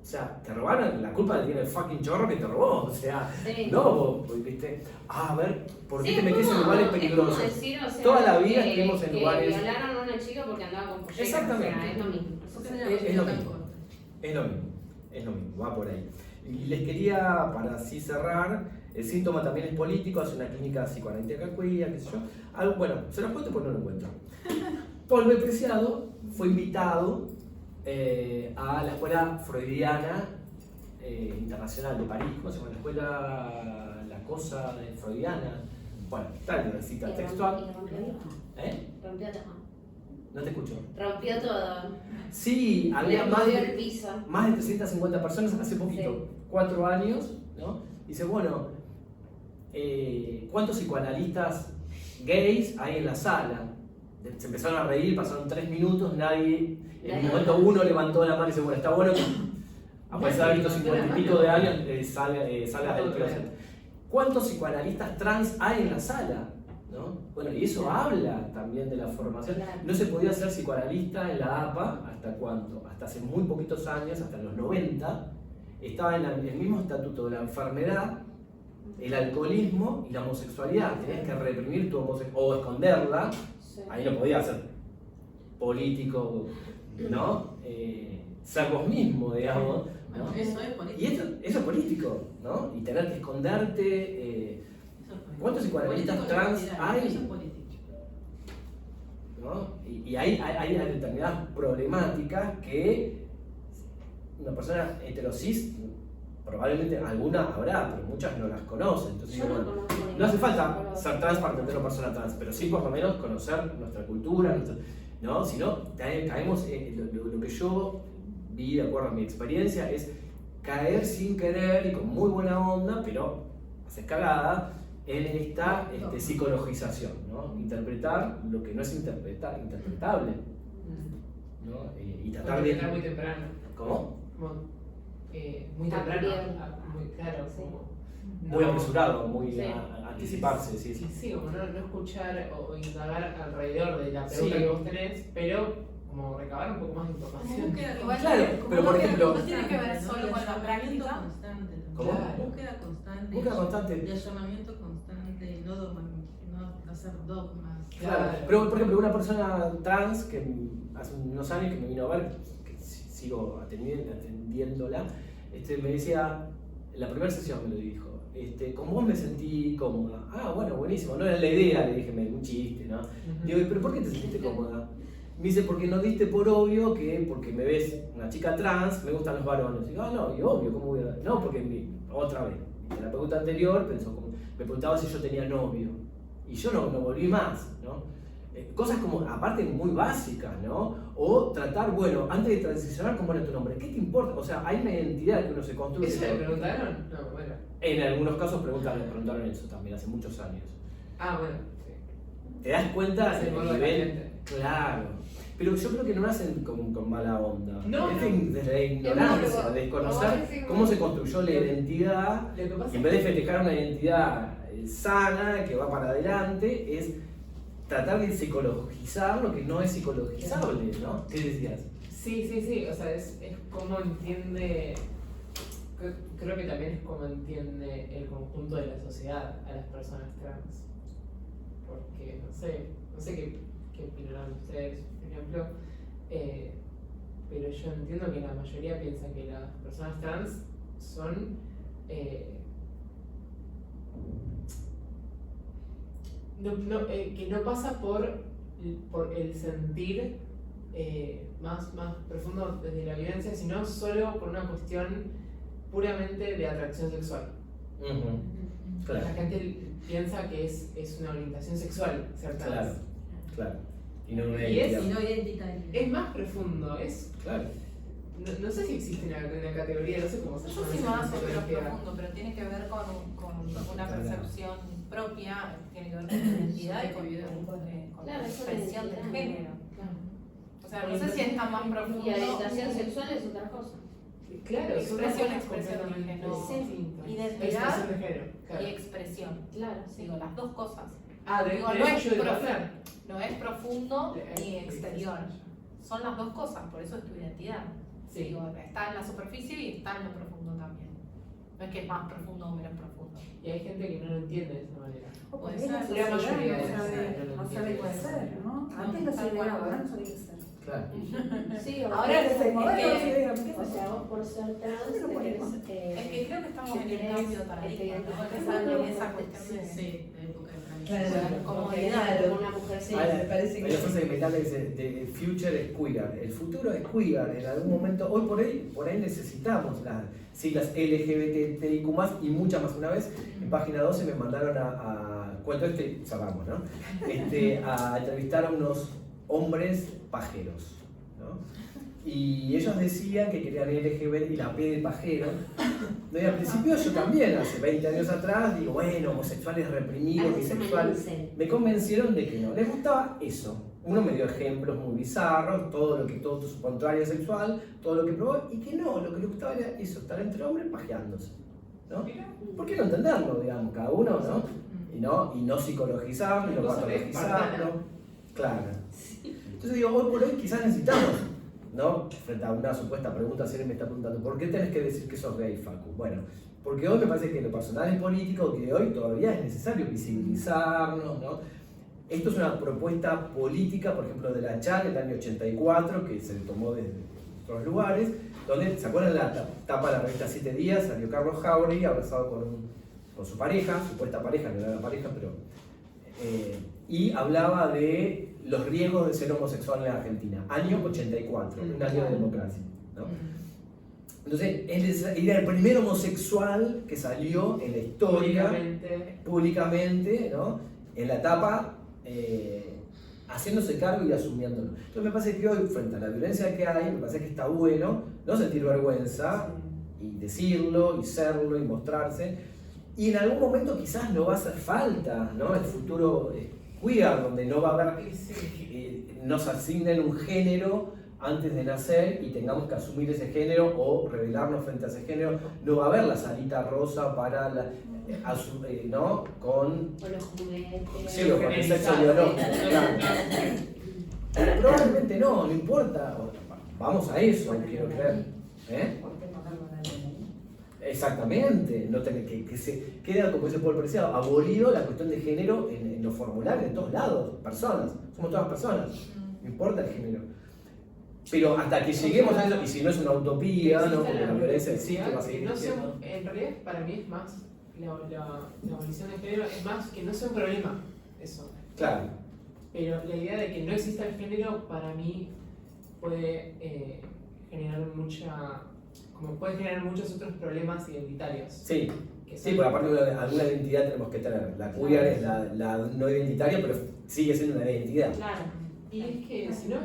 O sea, te robaron, la culpa la tiene el fucking chorro que te robó, o sea, no vos, ¿viste? A ver, ¿por qué te metes en lugares peligrosos? Es como decir, o sea, Toda la vida que- estuvimos en que lugares... violaron a una chica porque andaba con polleras. Exactamente. O sea, es lo mismo. Es lo mismo, es lo mismo, va por ahí. Y les quería, para así cerrar, el síntoma también es político, hace una clínica psicoanalítica queer, qué sé yo. Algo, bueno, se los cuento porque no lo encuentro. Paul B. Preciado fue invitado a la Escuela Freudiana Internacional de París, ¿cómo se llama? La Escuela, la cosa Freudiana. Bueno, tal, una cita textual. Rompió todo. No te escucho. Rompió todo. Sí, había Le más movió de, el piso. más de 350 personas hace poquito, 4 años, ¿no? Dice, bueno, ¿cuántos psicoanalistas gays hay en la sala? Se empezaron a reír, pasaron 3 minutos, nadie, en un momento uno levantó la mano y dice, bueno, está bueno que a pesar de estos 50 y pico de años salgas del closet. ¿Cuántos psicoanalistas trans hay en la sala? ¿no? Bueno, y eso habla también de la formación. No se podía ser psicoanalista en la APA, ¿hasta cuánto? Hasta hace muy poquitos años, hasta los 90, estaba en el mismo estatuto de la enfermedad, el alcoholismo y la homosexualidad. Tenías que reprimir tu homosexualidad o esconderla, ahí no podías ser político, ¿no? Ser vos mismo, digamos. ¿no? Bueno, eso es político. Y eso es político, ¿no? Y tener que esconderte. ¿Cuántos psicoanalistas trans hay? Eso es político. ¿No? Y hay determinadas problemáticas que una persona heterosis, probablemente alguna habrá, pero muchas no las conoce. Entonces, Yo no bueno, conozco no ninguna. hace falta ser trans para entender una persona trans, pero sí por lo menos conocer nuestra cultura, ¿no? Si no, caemos en lo que yo vi, de acuerdo a mi experiencia, es caer sin querer y con muy buena onda, pero haces cagada, en esta psicologización, ¿no? Interpretar lo que no es interpretable, ¿no? Y tratar de... muy temprano. ¿Cómo? Como, muy temprano. También. Muy claro, Sí. como... Muy apresurado, muy Sí. anticiparse, sí. Sí, como no escuchar o indagar alrededor de la pregunta Sí. que vos tenés, pero como recabar un poco más de información. Igual, Claro, pero por ejemplo- no tiene que ver solo con la Llamamiento práctica. constante. ¿Cómo? Búsqueda constante. Búsqueda constante. De allanamiento constante, no hacer dogmas. Claro, pero por ejemplo, una persona trans que hace unos años que me vino a ver, que sigo atendiéndola, me decía, la primera sesión me lo dijo, con vos me sentí cómoda. Ah, bueno, buenísimo, no era la idea, le dije, un chiste, ¿no? Digo, ¿pero por qué te sentiste cómoda? Me dice, porque no diste por obvio que porque me ves una chica trans, me gustan los varones. Digo, no, y obvio, ¿cómo voy a...? No, porque otra vez, en la pregunta anterior me preguntaba si yo tenía novio. Y yo no volví más, ¿no? Cosas como, aparte, muy básicas, ¿no? O tratar, bueno, antes de transicionar, ¿cómo era tu nombre? ¿Qué te importa? O sea, hay una identidad que uno se construye. ¿Eso le preguntaron? No, bueno. En algunos casos preguntaron eso también, hace muchos años. Ah, bueno, sí. ¿Te das cuenta Es el del modo de nivel? la gente. Claro. Pero yo creo que no lo hacen con mala onda. No, es no. de la ignorancia, No, de como desconocer decimos- cómo se construyó la identidad. Lo que pasa Y en vez de festejar una identidad sana, que va para adelante, es tratar de psicologizar lo que no es psicologizable, ¿no? ¿Qué decías? Sí, o sea, es como entiende, creo que también es como entiende el conjunto de la sociedad a las personas trans. Porque, no sé qué opinarán ustedes, por ejemplo, pero yo entiendo que la mayoría piensa que las personas trans son... que no pasa por el sentir más profundo desde la vivencia, sino solo por una cuestión puramente de atracción sexual. Claro, La gente piensa que es una orientación sexual ser trans. claro. Y no una Y es- identidad. Y no identitario. Es más profundo, Claro. no sé si existe una categoría, no sé cómo se No llama. sé si esa más o menos categoría. profundo, pero tiene que ver con una percepción propia, tiene que ver con la identidad y con Claro, la es una expresión del identidad. género. Claro. O sea, no sé si está más profundo. Y orientación sexual es otra cosa. Claro, son dos Expresión, cosas expresión de completamente género. distintas. Identidad Expresión de género, claro. Y expresión. Claro, sí. Digo, las dos cosas. Ah, de Digo, de no eso es yo iba a profundo. hablar. No es profundo ni Eh, exterior. Son las dos cosas, por eso es tu identidad. Sí. Digo, está en la superficie y está en lo profundo también. No es que es más profundo o menos profundo. Y hay gente que no lo entiende de esa manera. O por Puede ahí la ser. La sociedad mayoría no de sabe, no sabe qué hacer, ¿no? Antes no se veía, ahora no sabe qué hacer. Claro. Sí, Ahora es que- o sea, vos por ser trans ¿Dónde lo ponemos? tenés, Es que creo que estamos en el tenés, cambio de paradigma, ¿no? identificado Empezando en esa cuestión de Sí, de época de Claro, transición. comodidad. como una mujer Sí, trans. me parece Hay que una frase que me encanta que dice, the future es queer, el futuro es queer, en algún momento, hoy por ahí necesitamos las siglas LGBTIQ+, y muchas más. Una vez, en página 12 me mandaron cuento cerramos, ¿no? A entrevistar a unos hombres pajeros, ¿no? Y ellos decían que querían LGBT y la P de pajero. ¿No? Y al principio yo también, hace 20 años atrás, digo, bueno, homosexuales reprimidos, bisexuales. Me convencieron de que no. Les gustaba eso. Uno me dio ejemplos muy bizarros, todo su contrario sexual, todo lo que probó, y que no, lo que le gustaba era eso, estar entre hombres pajeándose, ¿no? ¿Por qué no entenderlo, digamos, cada uno, ¿no? Y no psicologizarlo, y no patologizarlo. Claro. Entonces digo, hoy por hoy quizás necesitamos, ¿no? Frente a una supuesta pregunta, si alguien me está preguntando, ¿por qué tenés que decir que sos gay, Facu? Bueno, porque hoy me parece que lo personal es político, que hoy todavía es necesario visibilizarnos, ¿no? Esto es una propuesta política, por ejemplo, de la CHAN en el año 84, que se tomó desde otros lugares, donde, ¿se acuerdan la tapa de la revista 7 días? Salió Carlos Jauregui abrazado con su pareja, supuesta pareja, no era la pareja, pero... y hablaba de los riesgos de ser homosexual en la Argentina, año 84, un año de democracia, ¿no? Entonces, él era el primer homosexual que salió en la historia, públicamente, ¿no? En la etapa, haciéndose cargo y asumiéndolo. Entonces me parece que hoy, frente a la violencia que hay, me parece que está bueno no sentir vergüenza y decirlo, y serlo, y mostrarse. Y en algún momento quizás no va a hacer falta, ¿no? El futuro queer, donde no va a haber, nos asignen un género antes de nacer y tengamos que asumir ese género o rebelarnos frente a ese género. No va a haber la salita rosa para la, ¿no? Con los juguetes. Sí, con el sexo biológico. Claro. Probablemente no importa. Vamos a eso, quiero creer. Exactamente, no tener que se queda, como dice Paul Preciado, abolido la cuestión de género en los formularios, en todos lados, personas, somos todas personas, no importa el género. Pero hasta que lleguemos a eso, y si no es una utopía, ¿no? Porque la violencia existe, va a seguir existiendo. En realidad, para mí es más, la abolición de género es más que no sea un problema, eso. Claro. Pero la idea de que no exista el género, para mí, puede generar puede generar muchos otros problemas identitarios. Sí, sí, porque aparte alguna identidad tenemos que tener. La queer es la no identitaria, pero sigue siendo una identidad. Claro. Y es que, si no,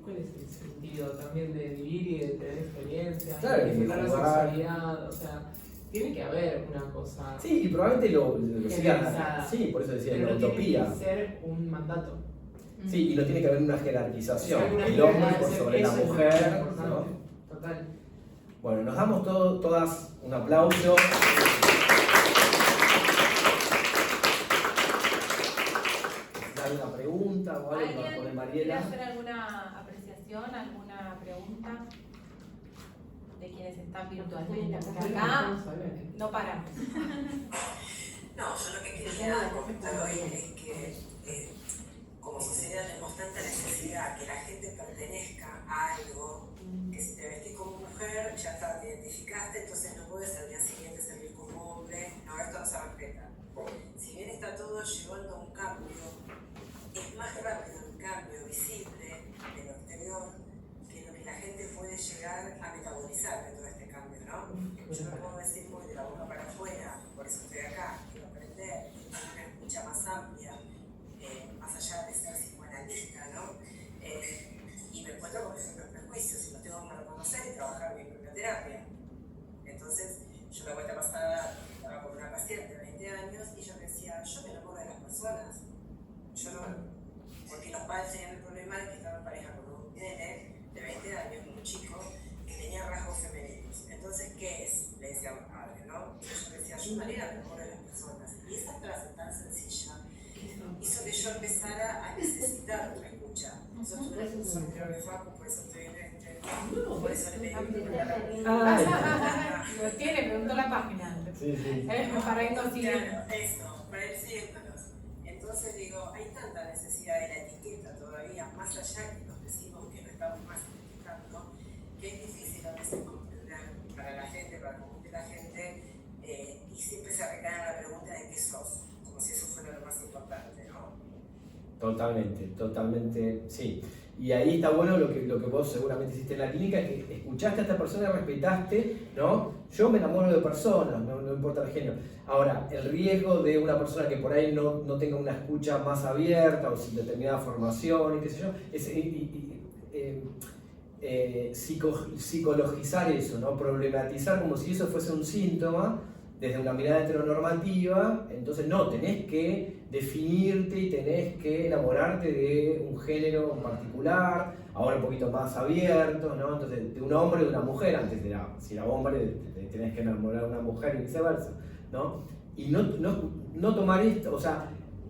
¿cuál es el sentido también de vivir y de tener experiencias? Claro, de disfrutar la jugar. Sexualidad, o sea, tiene que haber una cosa. Sí, y probablemente lo siga. Sí, por eso decía, pero la no utopía. tiene que ser un mandato. Sí, y no tiene que haber una jerarquización. Una El hombre por jerarquización, sobre la eso es mujer, importante. ¿no? Total. Bueno, nos damos todas un aplauso. ¿Hay una pregunta o algo para poner ¿Quiere Mariela? hacer alguna apreciación, alguna pregunta de quienes están virtualmente? Porque acá no paramos. No, yo lo que quería comentar hoy es que como sociedad tenemos tanta necesidad que la gente pertenezca a algo, que si te vestís como mujer ya está, te identificaste, entonces no puedes al día siguiente salir como hombre, no, esto no se respeta. Si bien está todo llevando a un cambio, es más rápido el cambio visible de lo exterior que lo que la gente puede llegar a metabolizar de todo este cambio, ¿no? Yo no puedo decir muy de la boca para afuera, por eso estoy acá, quiero aprender, quiero tener una escucha más amplia, más allá de ser psicoanalista, ¿no? Y me encuentro con esos prejuicios y los tengo que reconocer y trabajar mi propia terapia. Entonces, yo la vuelta pasada estaba con una paciente de 20 años y yo me decía, yo me enamoro de las personas. Yo no, porque los padres tenían el problema de que estaba en pareja con un nene de 20 años, un chico, que tenía rasgos femeninos. Entonces, ¿qué es? Le decía a mi padre, ¿no? Yo decía, yo me enamoro de las personas. Y esa frase tan sencilla hizo que yo empezara a necesitar otra escucha. Eso es una persona que de Facu, por eso estoy en este. Por eso le pedí Lo tiene, preguntó la página antes. Sí. Para irnos siguiendo. Eso, para ir siguiéndonos. Entonces digo, hay tanta necesidad de la etiqueta todavía, más allá que nos decimos que no estamos más etiquetando, que es difícil a veces comprender para la gente, para el común de la gente, y siempre se recae en la pregunta de qué sos, como si eso fuera lo más importante, ¿no? Totalmente, sí. Y ahí está bueno lo que vos seguramente hiciste en la clínica, que escuchaste a esta persona, respetaste, ¿no? Yo me enamoro de personas, no importa el género. Ahora, el riesgo de una persona que por ahí no tenga una escucha más abierta o sin determinada formación y qué sé yo, es psicologizar eso, ¿no? Problematizar como si eso fuese un síntoma, desde una mirada heteronormativa, entonces no, tenés que definirte y tenés que enamorarte de un género en particular, ahora un poquito más abierto, ¿no? Entonces, de un hombre o de una mujer, antes era, si era hombre, tenés que enamorar a una mujer y viceversa, ¿no? Y no tomar esto, o sea,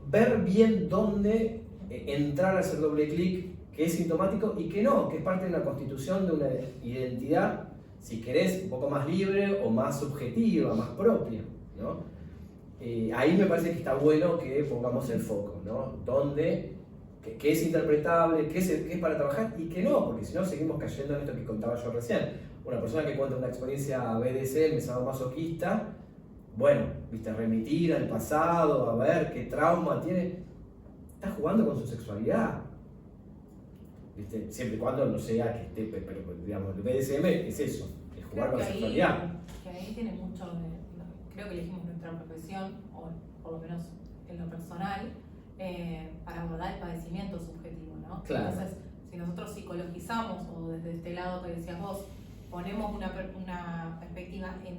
ver bien dónde entrar a hacer doble clic, que es sintomático y que no, que es parte de una constitución de una identidad, si querés, un poco más libre o más subjetiva, más propia, ¿no? Ahí me parece que está bueno que pongamos el foco, ¿no? Donde, que es interpretable, que es para trabajar y que no, porque si no seguimos cayendo en esto que contaba yo recién. Una persona que cuenta una experiencia BDSM, sadomasoquista, bueno, viste, remitir al pasado, a ver qué trauma tiene, está jugando con su sexualidad. ¿Viste? Siempre y cuando no sea que esté, pero digamos, el BDSM es eso, es jugar con la sexualidad. Que ahí tiene mucho creo que elegimos nuestra profesión, o por lo menos en lo personal, para abordar el padecimiento subjetivo, ¿no? Claro. Entonces, si nosotros psicologizamos, o desde este lado que decías vos, ponemos una perspectiva en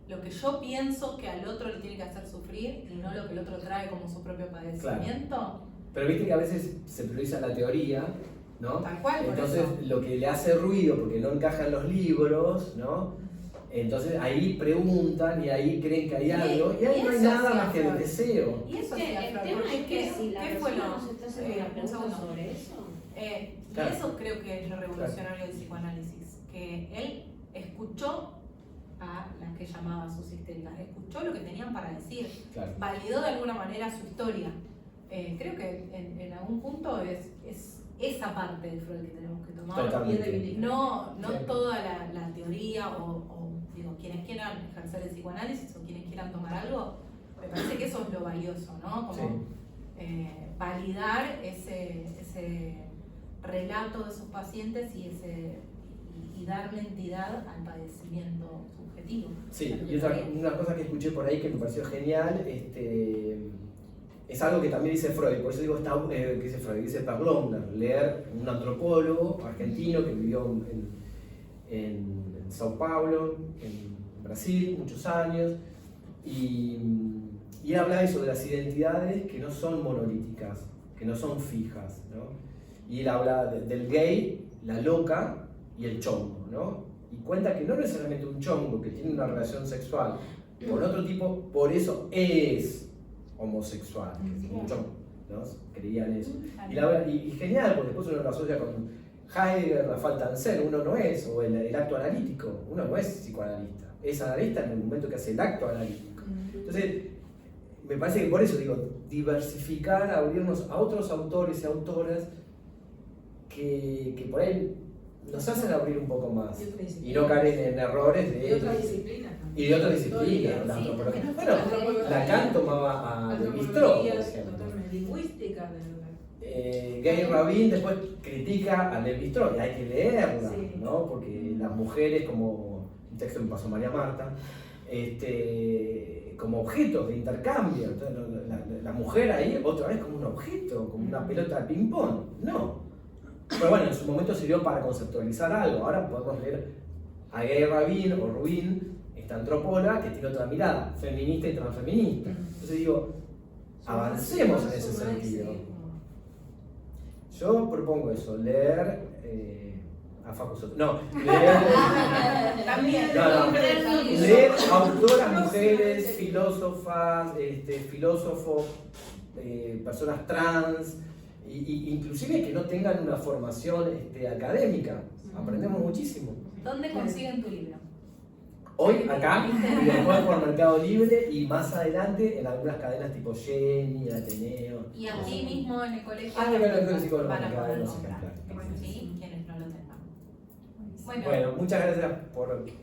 lo que yo pienso que al otro le tiene que hacer sufrir y no lo que el otro trae como su propio padecimiento. Claro. Pero viste que a veces se prioriza la teoría, ¿no? Tal cual, entonces por eso. lo que le hace ruido porque no encaja en los libros, ¿no? Entonces ahí preguntan y ahí creen que hay algo y ahí no hay nada más que el deseo. Y eso Es que hacía el Freud, tema porque es que si la ¿qué fue persona lo? nos está haciendo una Un pregunta segundo. sobre eso. Claro. Y eso creo que es lo revolucionario del psicoanálisis, que él escuchó a las que llamaba sus histéricas, escuchó lo que tenían para decir, Claro. validó de alguna manera su historia. Creo que en algún punto es esa parte de Freud que tenemos que tomar. Totalmente. No Sí. toda la teoría o digo, quienes quieran ejercer el psicoanálisis o quienes quieran tomar algo, me parece que eso es lo valioso, ¿no? Como Sí. validar ese relato de sus pacientes y darle entidad al padecimiento subjetivo. Sí, y una cosa que escuché por ahí que me pareció genial, es algo que también dice Freud, por eso digo, que dice Freud, dice Perlomner, leer un antropólogo argentino que vivió en Sao Paulo, en Brasil, muchos años, y él habla de eso, de las identidades que no son monolíticas, que no son fijas, ¿no? Y él habla del gay, la loca y el chongo, ¿no? Y cuenta que no necesariamente un chongo que tiene una relación sexual con otro tipo, por eso es homosexual, que es un chongo, ¿no? Creían eso. Y genial, porque después uno lo asocia con Heidegger, Rafael Tansel, uno no es, o el acto analítico, uno no es psicoanalista, es analista en el momento que hace el acto analítico. Entonces, me parece que por eso digo, diversificar, abrirnos a otros autores y autoras que por ahí nos hacen abrir un poco más y no caer en errores de otras disciplinas y de otras disciplinas, la antropología. Bueno, Lacan tomaba a Lévi-Strauss, totalmente lingüística. Gay Rabin después critica a Lévi-Strauss y hay que leerla, Sí. ¿no? Porque las mujeres, como un texto que me pasó María Marta, como objetos de intercambio. Entonces, la mujer ahí otra vez como un objeto, como una pelota de ping-pong. No. Pero bueno, en su momento sirvió para conceptualizar algo. Ahora podemos leer a Gay Rabin o Rubin, esta antropóloga, que tiene otra mirada, feminista y transfeminista. Entonces digo, avancemos en ese sentido. Yo propongo eso, leer a Facu Soto. No, leer. También. No, leer autoras mujeres, filósofas, filósofos, personas trans, inclusive que no tengan una formación académica. Aprendemos muchísimo. ¿Dónde consiguen tu libro? Hoy acá, y después por Mercado Libre y más adelante en algunas cadenas tipo Jenny, Ateneo. Y aquí mismo en el colegio Bueno, el psicólogo van a me poder no sé comprar. qué, ¿Sí? Quienes no lo tengan. Bueno, muchas gracias por compartir.